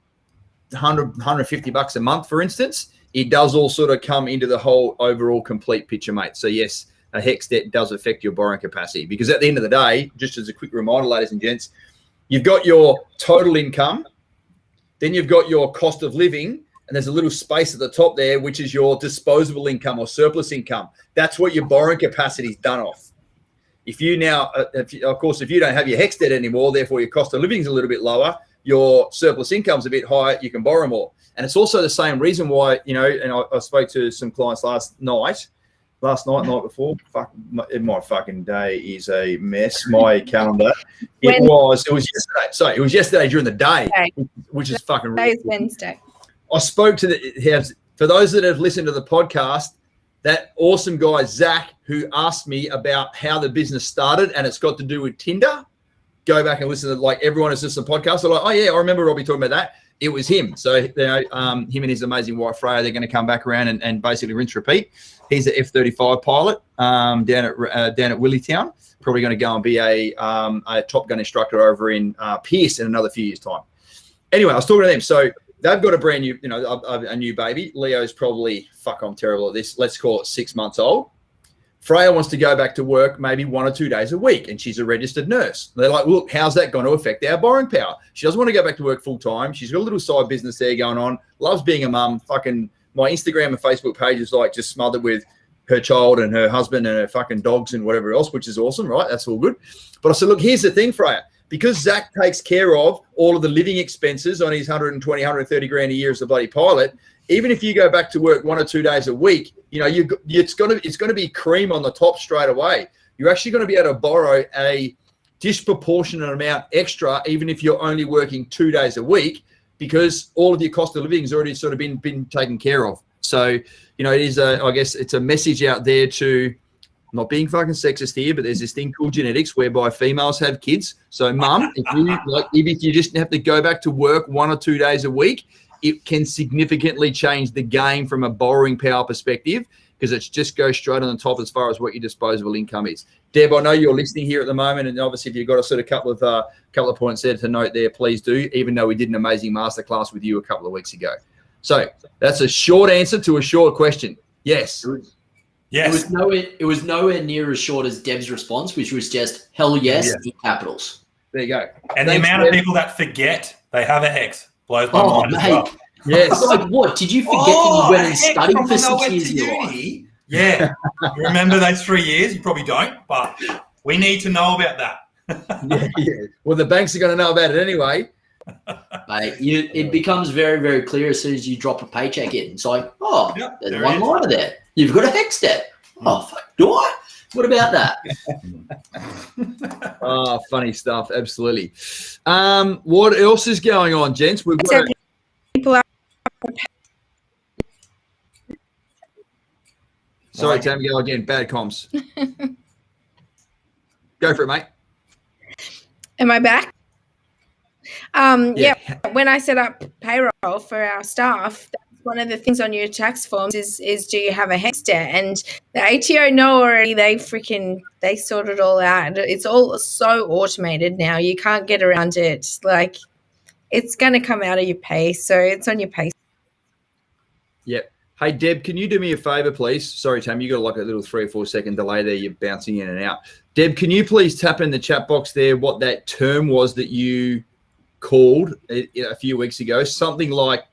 $150 a month, for instance, it does all sort of come into the whole overall complete picture, mate. So, yes, a HEX debt does affect your borrowing capacity because at the end of the day, just as a quick reminder, ladies and gents, you've got your total income, then you've got your cost of living, and there's a little space at the top there, which is your disposable income or surplus income. That's what your borrowing capacity is done off. If you now, if you don't have your HEX debt anymore, therefore your cost of living is a little bit lower, your surplus income's a bit higher, you can borrow more. And it's also the same reason why, and I spoke to some clients last night before. Fuck, my fucking day is a mess. My calendar. It was yesterday. Sorry, it was yesterday during the day, which is fucking. Today's Wednesday. I spoke to for those that have listened to the podcast, that awesome guy Zach who asked me about how the business started, and it's got to do with Tinder. Go back and listen to everyone who's listened to the podcast. They're like, oh yeah, I remember Robbie talking about that. It was him. So him and his amazing wife Freya, they're going to come back around and basically rinse repeat. He's an F-35 pilot down at Willitown. Probably going to go and be a Top Gun instructor over in Pierce in another few years' time. Anyway, I was talking to them. So they've got a brand new, a new baby. Leo's probably, I'm terrible at this. Let's call it 6 months old. Freya wants to go back to work maybe 1 or 2 days a week, and she's a registered nurse. They're like, look, how's that going to affect our borrowing power? She doesn't want to go back to work full time. She's got a little side business there going on, loves being a mum. Fucking my Instagram and Facebook page is just smothered with her child and her husband and her fucking dogs and whatever else, which is awesome, right? That's all good. But I said, look, here's the thing, Freya. Because Zach takes care of all of the living expenses on his 120, 130 grand a year as a bloody pilot, even if you go back to work 1 or 2 days a week, it's going to be cream on the top straight away. You're actually going to be able to borrow a disproportionate amount extra, even if you're only working 2 days a week, because all of your cost of living has already sort of been taken care of. So, it is I guess it's a message out there to, not being fucking sexist here, but there's this thing called genetics whereby females have kids. So, mum, if you just have to go back to work 1 or 2 days a week, it can significantly change the game from a borrowing power perspective, because it just goes straight on the top as far as what your disposable income is. Deb, I know you're listening here at the moment, and obviously if you've got a sort of couple of points there to note there, please do, even though we did an amazing masterclass with you a couple of weeks ago. So that's a short answer to a short question. Yes. Yes. It was nowhere near as short as Deb's response, which was just hell yes in capitals. There you go. And the amount of people that forget they have a HEX blows my mind as well. Yes. Like, what? Did you forget that you went and studied for 6 years of your life? Yeah. You remember those 3 years? You probably don't, but We need to know about that. Yeah. Well, the banks are going to know about it anyway. Mate, it becomes very, very clear as soon as you drop a paycheck in. It's like, oh, Yep, there's there one is. liner there. You've got a hex debt. Oh, fuck, do I? What about that? Oh, funny stuff. Absolutely. What else is going on, gents? We've got people are Sorry, Tam, go again. Bad comms. Go for it, mate. Am I back? Yeah. When I set up payroll for our staff, that's one of the things on your tax forms is do you have a hex debt? And the ATO know already. They sort it all out. It's all so automated now. You can't get around it. Like, it's going to come out of your pay, so it's on your pay. Yep. Hey, Deb, can you do me a favor, please? Sorry, Tam, you got like a little 3 or 4 second delay there. You're bouncing in and out. Deb, can you please tap in the chat box there what that term was that you called a few weeks ago? Something like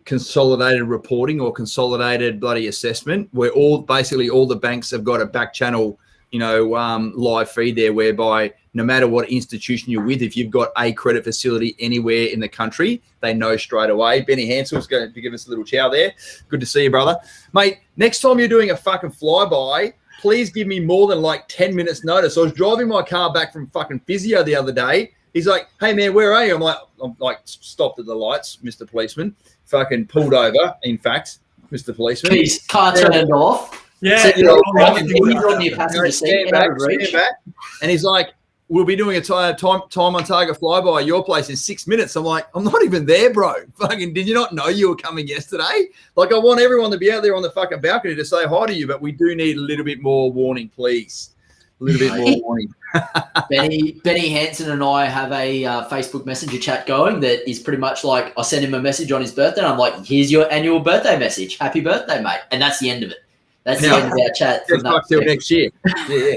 consolidated reporting or consolidated bloody assessment, where basically all the banks have got a back channel, live feed there, whereby no matter what institution you're with, if you've got a credit facility anywhere in the country, they know straight away. Benny Hansel's going to give us a little chow there. Good to see you, brother. Mate, next time you're doing a fucking flyby, please give me more than like 10 minutes notice. I was driving my car back from fucking physio the other day. He's like, hey, man, where are you? I'm like, stopped at the lights, Mr. Policeman. Fucking pulled over, in fact, Mr. Policeman. Keys, car turned off. Yeah. So you're on your passenger seat. Back. And he's like, we'll be doing a time on target flyby at your place in 6 minutes. I'm like, I'm not even there, bro. Fucking, did you not know you were coming yesterday? Like, I want everyone to be out there on the fucking balcony to say hi to you, but we do need a little bit more warning, please. A little bit more warning. Benny Hansen and I have a Facebook Messenger chat going that is pretty much like, I send him a message on his birthday and I'm like, here's your annual birthday message. Happy birthday, mate. And that's the end of it. That's the end of our chat. Just like till next year. Yeah.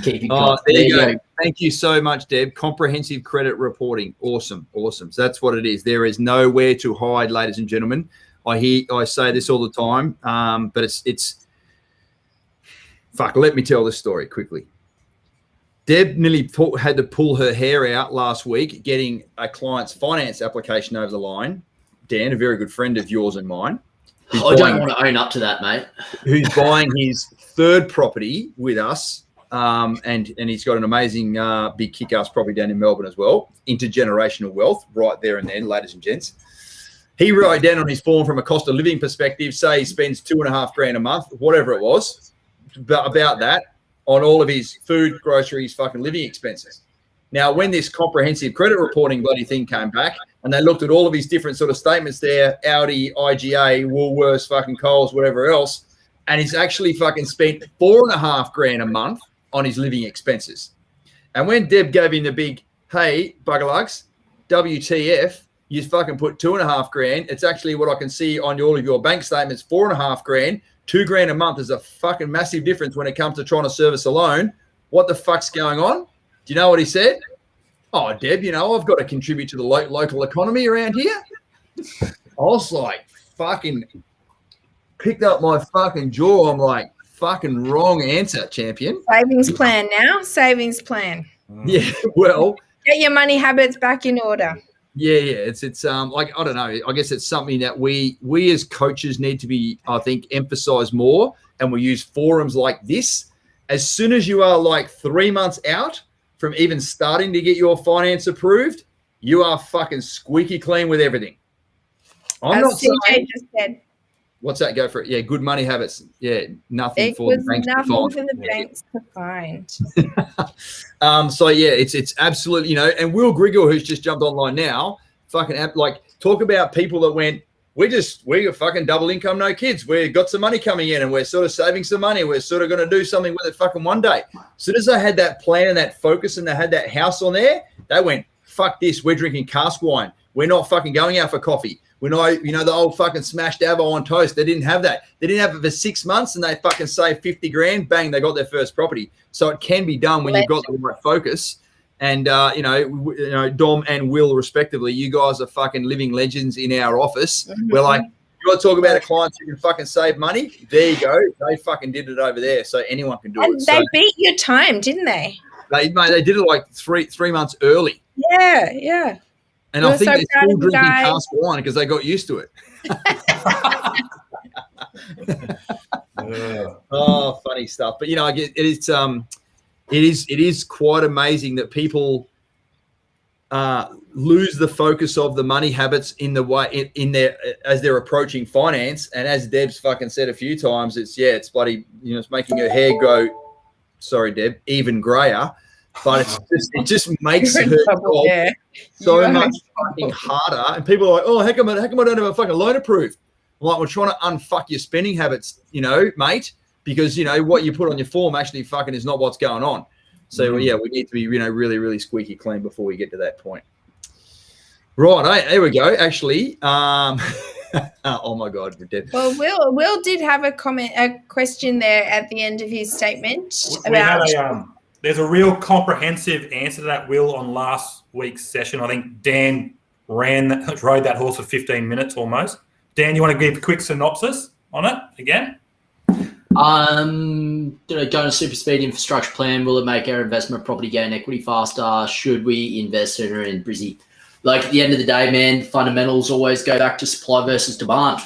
Keeping there you go. Thank you so much, Deb. Comprehensive credit reporting. Awesome. So that's what it is. There is nowhere to hide, ladies and gentlemen. I say this all the time, but it's fuck. Let me tell this story quickly. Deb nearly had to pull her hair out last week getting a client's finance application over the line. Dan, a very good friend of yours and mine. I don't want to own up to that, mate. Who's buying his third property with us, and he's got an amazing big kick-ass property down in Melbourne as well. Intergenerational wealth right there and then, ladies and gents. He wrote down on his form from a cost of living perspective, say he spends $2,500 a month, whatever it was, about that, on all of his food, groceries, fucking living expenses. Now, when this comprehensive credit reporting bloody thing came back and they looked at all of his different sort of statements there, Audi, IGA, Woolworths, fucking Coles, whatever else, and he's actually fucking spent $4,500 a month on his living expenses. And when Deb gave him the big, hey, buggerlugs, WTF, you fucking put $2,500. It's actually what I can see on all of your bank statements, $4,500. $2,000 a month is a fucking massive difference when it comes to trying to service a loan. What the fuck's going on? Do you know what he said? Oh, Deb, I've got to contribute to the local economy around here. I was like, fucking picked up my fucking jaw. I'm like, fucking wrong answer, champion. Savings plan now. Savings plan. Yeah, well. Get your money habits back in order. Yeah. It's like, I don't know. I guess it's something that we as coaches need to be, I think, emphasize more. And we use forums like this. As soon as you are like 3 months out from even starting to get your finance approved, you are fucking squeaky clean with everything. I'm not saying. Just said. What's that? Go for it. Yeah, good money habits. Yeah, nothing for the banks to find. So yeah, it's absolutely, and Will Griggle, who's just jumped online now, fucking like talk about people that went, we got fucking double income, no kids. We got some money coming in and we're sort of saving some money. We're sort of going to do something with it fucking one day. As soon as they had that plan and that focus and they had that house on there, they went, fuck this. We're drinking cask wine. We're not fucking going out for coffee. We're not, the old fucking smashed avo on toast. They didn't have that. They didn't have it for 6 months and they fucking saved $50,000. Bang, they got their first property. So it can be done when you've got the right focus. And, Dom and Will, respectively, you guys are fucking living legends in our office. Mm-hmm. We're like, You want to talk about a client who can fucking save money? There you go. They fucking did it over there, so anyone can do And it. they So beat your time, didn't they? they did it like three months early. Yeah, yeah. And We're I think so they're proud still of you drinking guys. cask wine because they got used to it. Oh, funny stuff. But I get it is quite amazing that people lose the focus of the money habits in the way in their as they're approaching finance. And as Deb's fucking said a few times, it's bloody it's making her hair grow. Sorry, Deb, even grayer. But it just makes her job so much fucking harder. And people are like, oh, how come I don't have a fucking loan approved? I'm like, we're trying to unfuck your spending habits, mate, because what you put on your form actually fucking is not what's going on. So we need to be really, really squeaky clean before we get to that point. Right, there we go. Actually, oh my God, we're dead. Well, Will did have a question there at the end of his statement there's a real comprehensive answer to that, Will, on last week's session. I think Dan rode that horse for 15 minutes almost. Dan, you want to give a quick synopsis on it again? Going to super speed infrastructure plan, will it make our investment property gain equity faster? Should we invest in Brizzy? Like at the end of the day, man, fundamentals always go back to supply versus demand.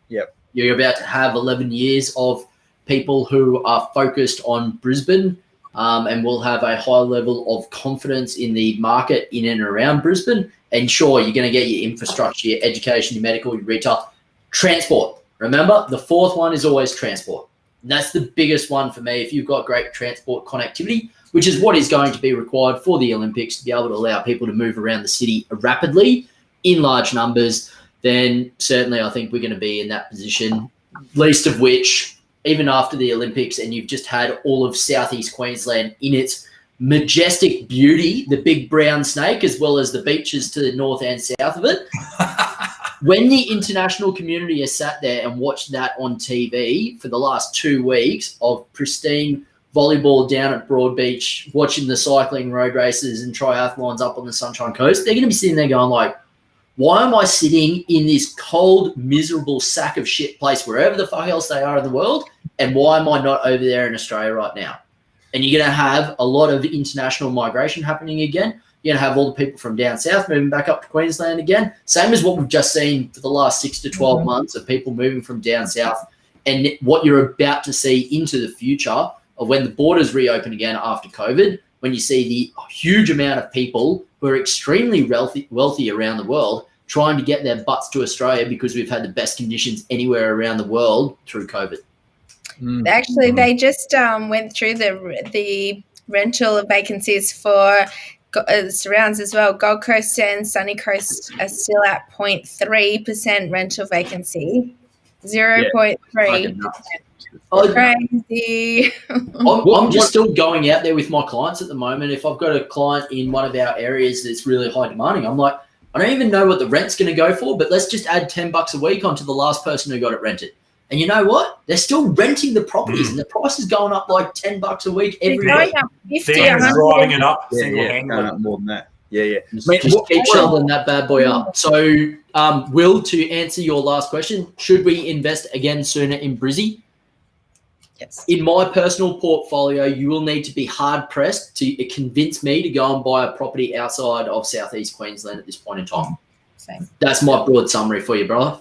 Yep. You're about to have 11 years of people who are focused on Brisbane and will have a high level of confidence in the market in and around Brisbane. And sure, you're going to get your infrastructure, your education, your medical, your retail, transport. Remember, the fourth one is always transport. And that's the biggest one for me. If you've got great transport connectivity, which is what is going to be required for the Olympics to be able to allow people to move around the city rapidly in large numbers, then certainly I think we're going to be in that position, least of which, even after the Olympics, and you've just had all of Southeast Queensland in its majestic beauty, the big brown snake, as well as the beaches to the north and south of it. When the international community has sat there and watched that on TV for the last 2 weeks of pristine volleyball down at Broadbeach, watching the cycling road races and triathlons up on the Sunshine Coast, they're going to be sitting there going like, why am I sitting in this cold, miserable sack of shit place wherever the fuck else they are in the world, and why am I not over there in Australia right now? And you're going to have a lot of international migration happening again. You're going to have all the people from down south moving back up to Queensland again. Same as what we've just seen for the last 6 to 12 months of people moving from down south, and what you're about to see into the future of when the borders reopen again after COVID, when you see the huge amount of people who are extremely wealthy around the world trying to get their butts to Australia because we've had the best conditions anywhere around the world through COVID. Actually, they just went through the rental vacancies for surrounds as well. Gold Coast and Sunny Coast are still at 0.3% rental vacancy. 0.3%. Crazy. I'm just still going out there with my clients at the moment. If I've got a client in one of our areas that's really high demanding, I'm like, I don't even know what the rent's going to go for, but let's just add $10 a week onto the last person who got it rented. And you know what? They're still renting the properties, and the price is going up like $10 a week every week. Dan's driving it up. More than that. Yeah. Just keep shoveling that bad boy up. So, Will, to answer your last question, should we invest again sooner in Brizzy? Yes. In my personal portfolio, you will need to be hard-pressed to convince me to go and buy a property outside of Southeast Queensland at this point in time. Same. That's my broad summary for you, brother.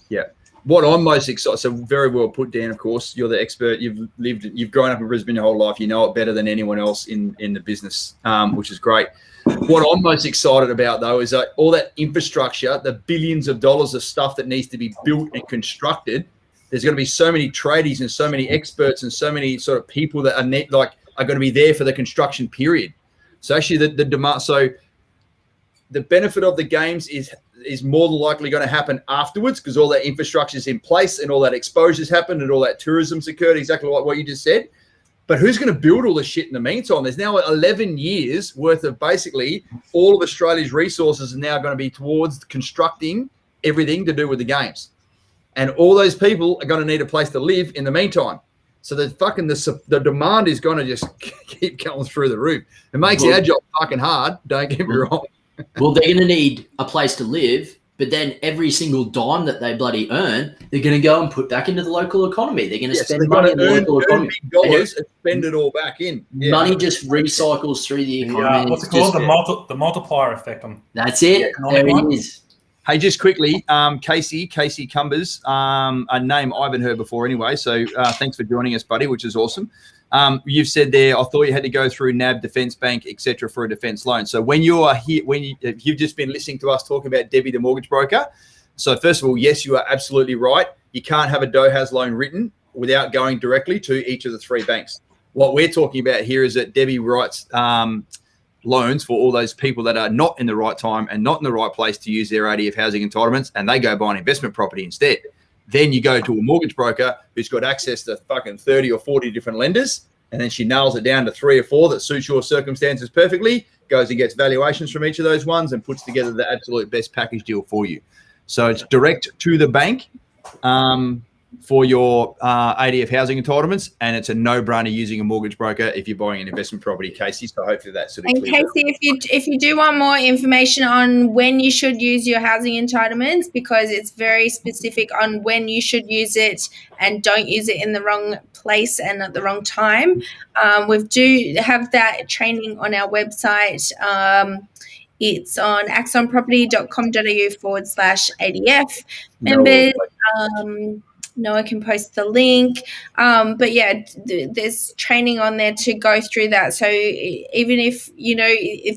Yeah. What I'm most excited, so very well put, Dan, of course. You're the expert. You've grown up in Brisbane your whole life. You know it better than anyone else in the business, which is great. What I'm most excited about, though, is all that infrastructure, the billions of dollars of stuff that needs to be built and constructed. There's going to be so many tradies and so many experts and so many sort of people that are going to be there for the construction period. So actually the demand, so the benefit of the games is more than likely going to happen afterwards because all that infrastructure is in place and all that exposure's happened and all that tourism's occurred, exactly like what you just said. But who's going to build all this shit in the meantime? There's now 11 years worth of basically all of Australia's resources are now going to be towards constructing everything to do with the games. And all those people are going to need a place to live in the meantime. So the demand is going to just keep going through the roof. It makes our job fucking hard. Don't get me wrong. Well, they're going to need a place to live, but then every single dime that they bloody earn, they're going to go and put back into the local economy. They're going to spend money in the local economy. Big dollars and spend it all back in. Yeah. Money just recycles through the economy. What's it called? The multiplier effect. That's it. There it is. Hey, just quickly, Casey Cumbers, a name I haven't heard before anyway. So thanks for joining us, buddy, which is awesome. You've said there, I thought you had to go through NAB, Defence Bank, etc., for a defence loan. So when you are here, you've just been listening to us talk about Debbie, the mortgage broker. So first of all, yes, you are absolutely right. You can't have a DOHAS loan written without going directly to each of the 3 banks. What we're talking about here is that Debbie writes loans for all those people that are not in the right time and not in the right place to use their ADF housing entitlements, and they go buy an investment property instead. Then you go to a mortgage broker who's got access to fucking 30 or 40 different lenders, and then she nails it down to 3 or 4 that suits your circumstances perfectly, goes and gets valuations from each of those ones and puts together the absolute best package deal for you. So it's direct to the bank for your ADF housing entitlements, and it's a no-brainer using a mortgage broker if you're buying an investment property, Casey. So hopefully that's sort of clear. And Casey, if you do want more information on when you should use your housing entitlements, because it's very specific on when you should use it and don't use it in the wrong place and at the wrong time, we do have that training on our website. It's on axonproperty.com.au/ADF members. Noah can post the link. But yeah, there's training on there to go through that. So even if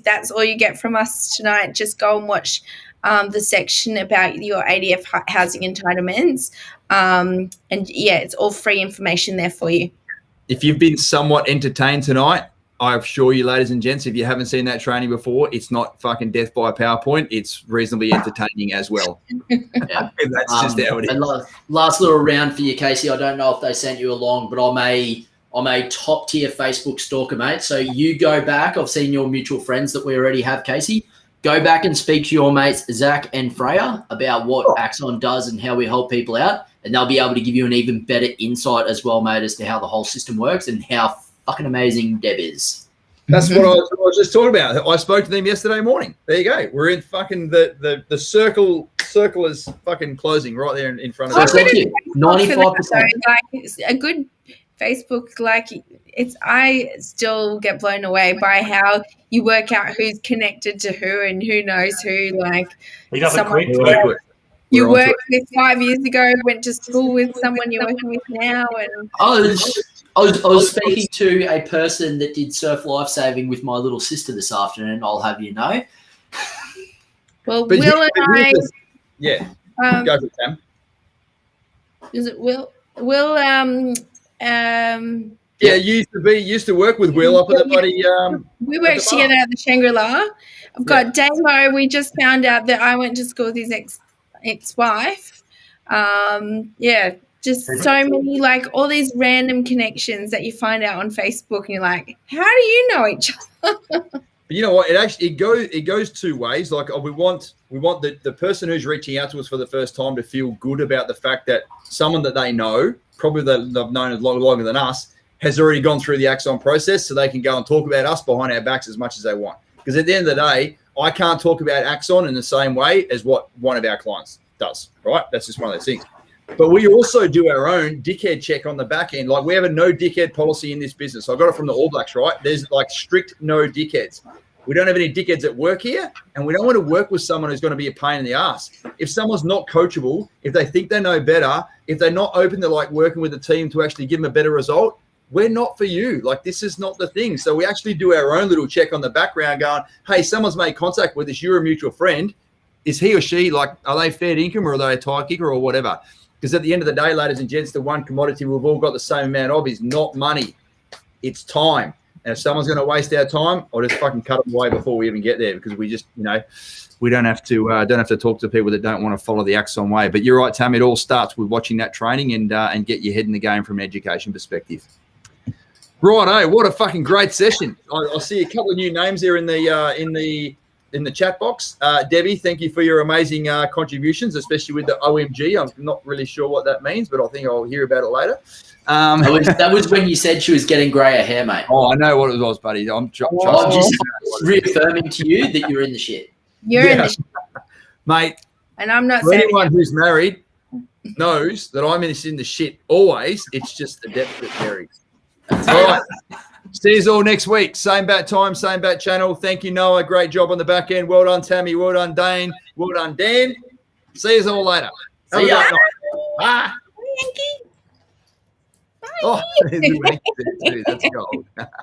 that's all you get from us tonight, just go and watch the section about your ADF housing entitlements. And yeah, it's all free information there for you. If you've been somewhat entertained tonight, I assure you, ladies and gents, if you haven't seen that training before, it's not fucking death by PowerPoint. It's reasonably entertaining as well. Yeah. That's just how it is. And last little round for you, Casey. I don't know if they sent you along, but I'm a top tier Facebook stalker, mate. So you go back. I've seen your mutual friends that we already have, Casey. Go back and speak to your mates Zach and Freya about what Axon does and how we help people out, and they'll be able to give you an even better insight as well, mate, as to how the whole system works and how fucking amazing Deb is. That's what I was just talking about. I spoke to them yesterday morning. There you go. We're in fucking the circle is fucking closing right there in front of us. 95%. Like a good Facebook, I still get blown away by how you work out who's connected to who and who knows who. Like someone you worked with 5 years ago, went to school with someone you're working with now, and I was speaking to a person that did surf lifesaving with my little sister this afternoon, I'll have you know. Well, but Will and I... Yeah, go for it, Sam. Is it Will? Yeah, used to work with Will up at the bloody... we worked together at the Shangri-La. I've got Damo. We just found out that I went to school with his ex-wife. Just so many, all these random connections that you find out on Facebook, and you're like, how do you know each other? But you know what? It goes 2 ways. Like, we want the person who's reaching out to us for the first time to feel good about the fact that someone that they know, probably they've known longer than us, has already gone through the Axon process, so they can go and talk about us behind our backs as much as they want. Because at the end of the day, I can't talk about Axon in the same way as what one of our clients does, right? That's just one of those things. But we also do our own dickhead check on the back end. Like, we have a no dickhead policy in this business. I got it from the All Blacks, right? There's strict no dickheads. We don't have any dickheads at work here, and we don't want to work with someone who's going to be a pain in the ass. If someone's not coachable, if they think they know better, if they're not open to working with a team to actually give them a better result, we're not for you. This is not the thing. So we actually do our own little check on the background going, hey, someone's made contact with us. You're a mutual friend. Is he or she, are they fair income, or are they a tie kicker or whatever? Because at the end of the day, ladies and gents, the one commodity we've all got the same amount of is not money. It's time. And if someone's going to waste our time, I'll just fucking cut them away before we even get there, because we just, we don't have to talk to people that don't want to follow the Axon way. But you're right, Tam. It all starts with watching that training and get your head in the game from an education perspective. Righto, what a fucking great session. I see a couple of new names there in the chat box. Debbie, thank you for your amazing contributions, especially with the OMG. I'm not really sure what that means, but I think I'll hear about it later. That was when you said she was getting grayer hair, mate. Oh, I know what it was, buddy. I'm just reaffirming to you that you're in the shit. You're in the shit. Mate, And I'm not For saying anyone who's married knows that I'm in the shit always. It's just the depth that varies. All right. See you all next week. Same bat time, same bat channel. Thank you, Noah. Great job on the back end. Well done, Tammy. Well done, Dane. Well done, Dan. See you all later. See ya. Bye. Yankee. Oh, that's gold.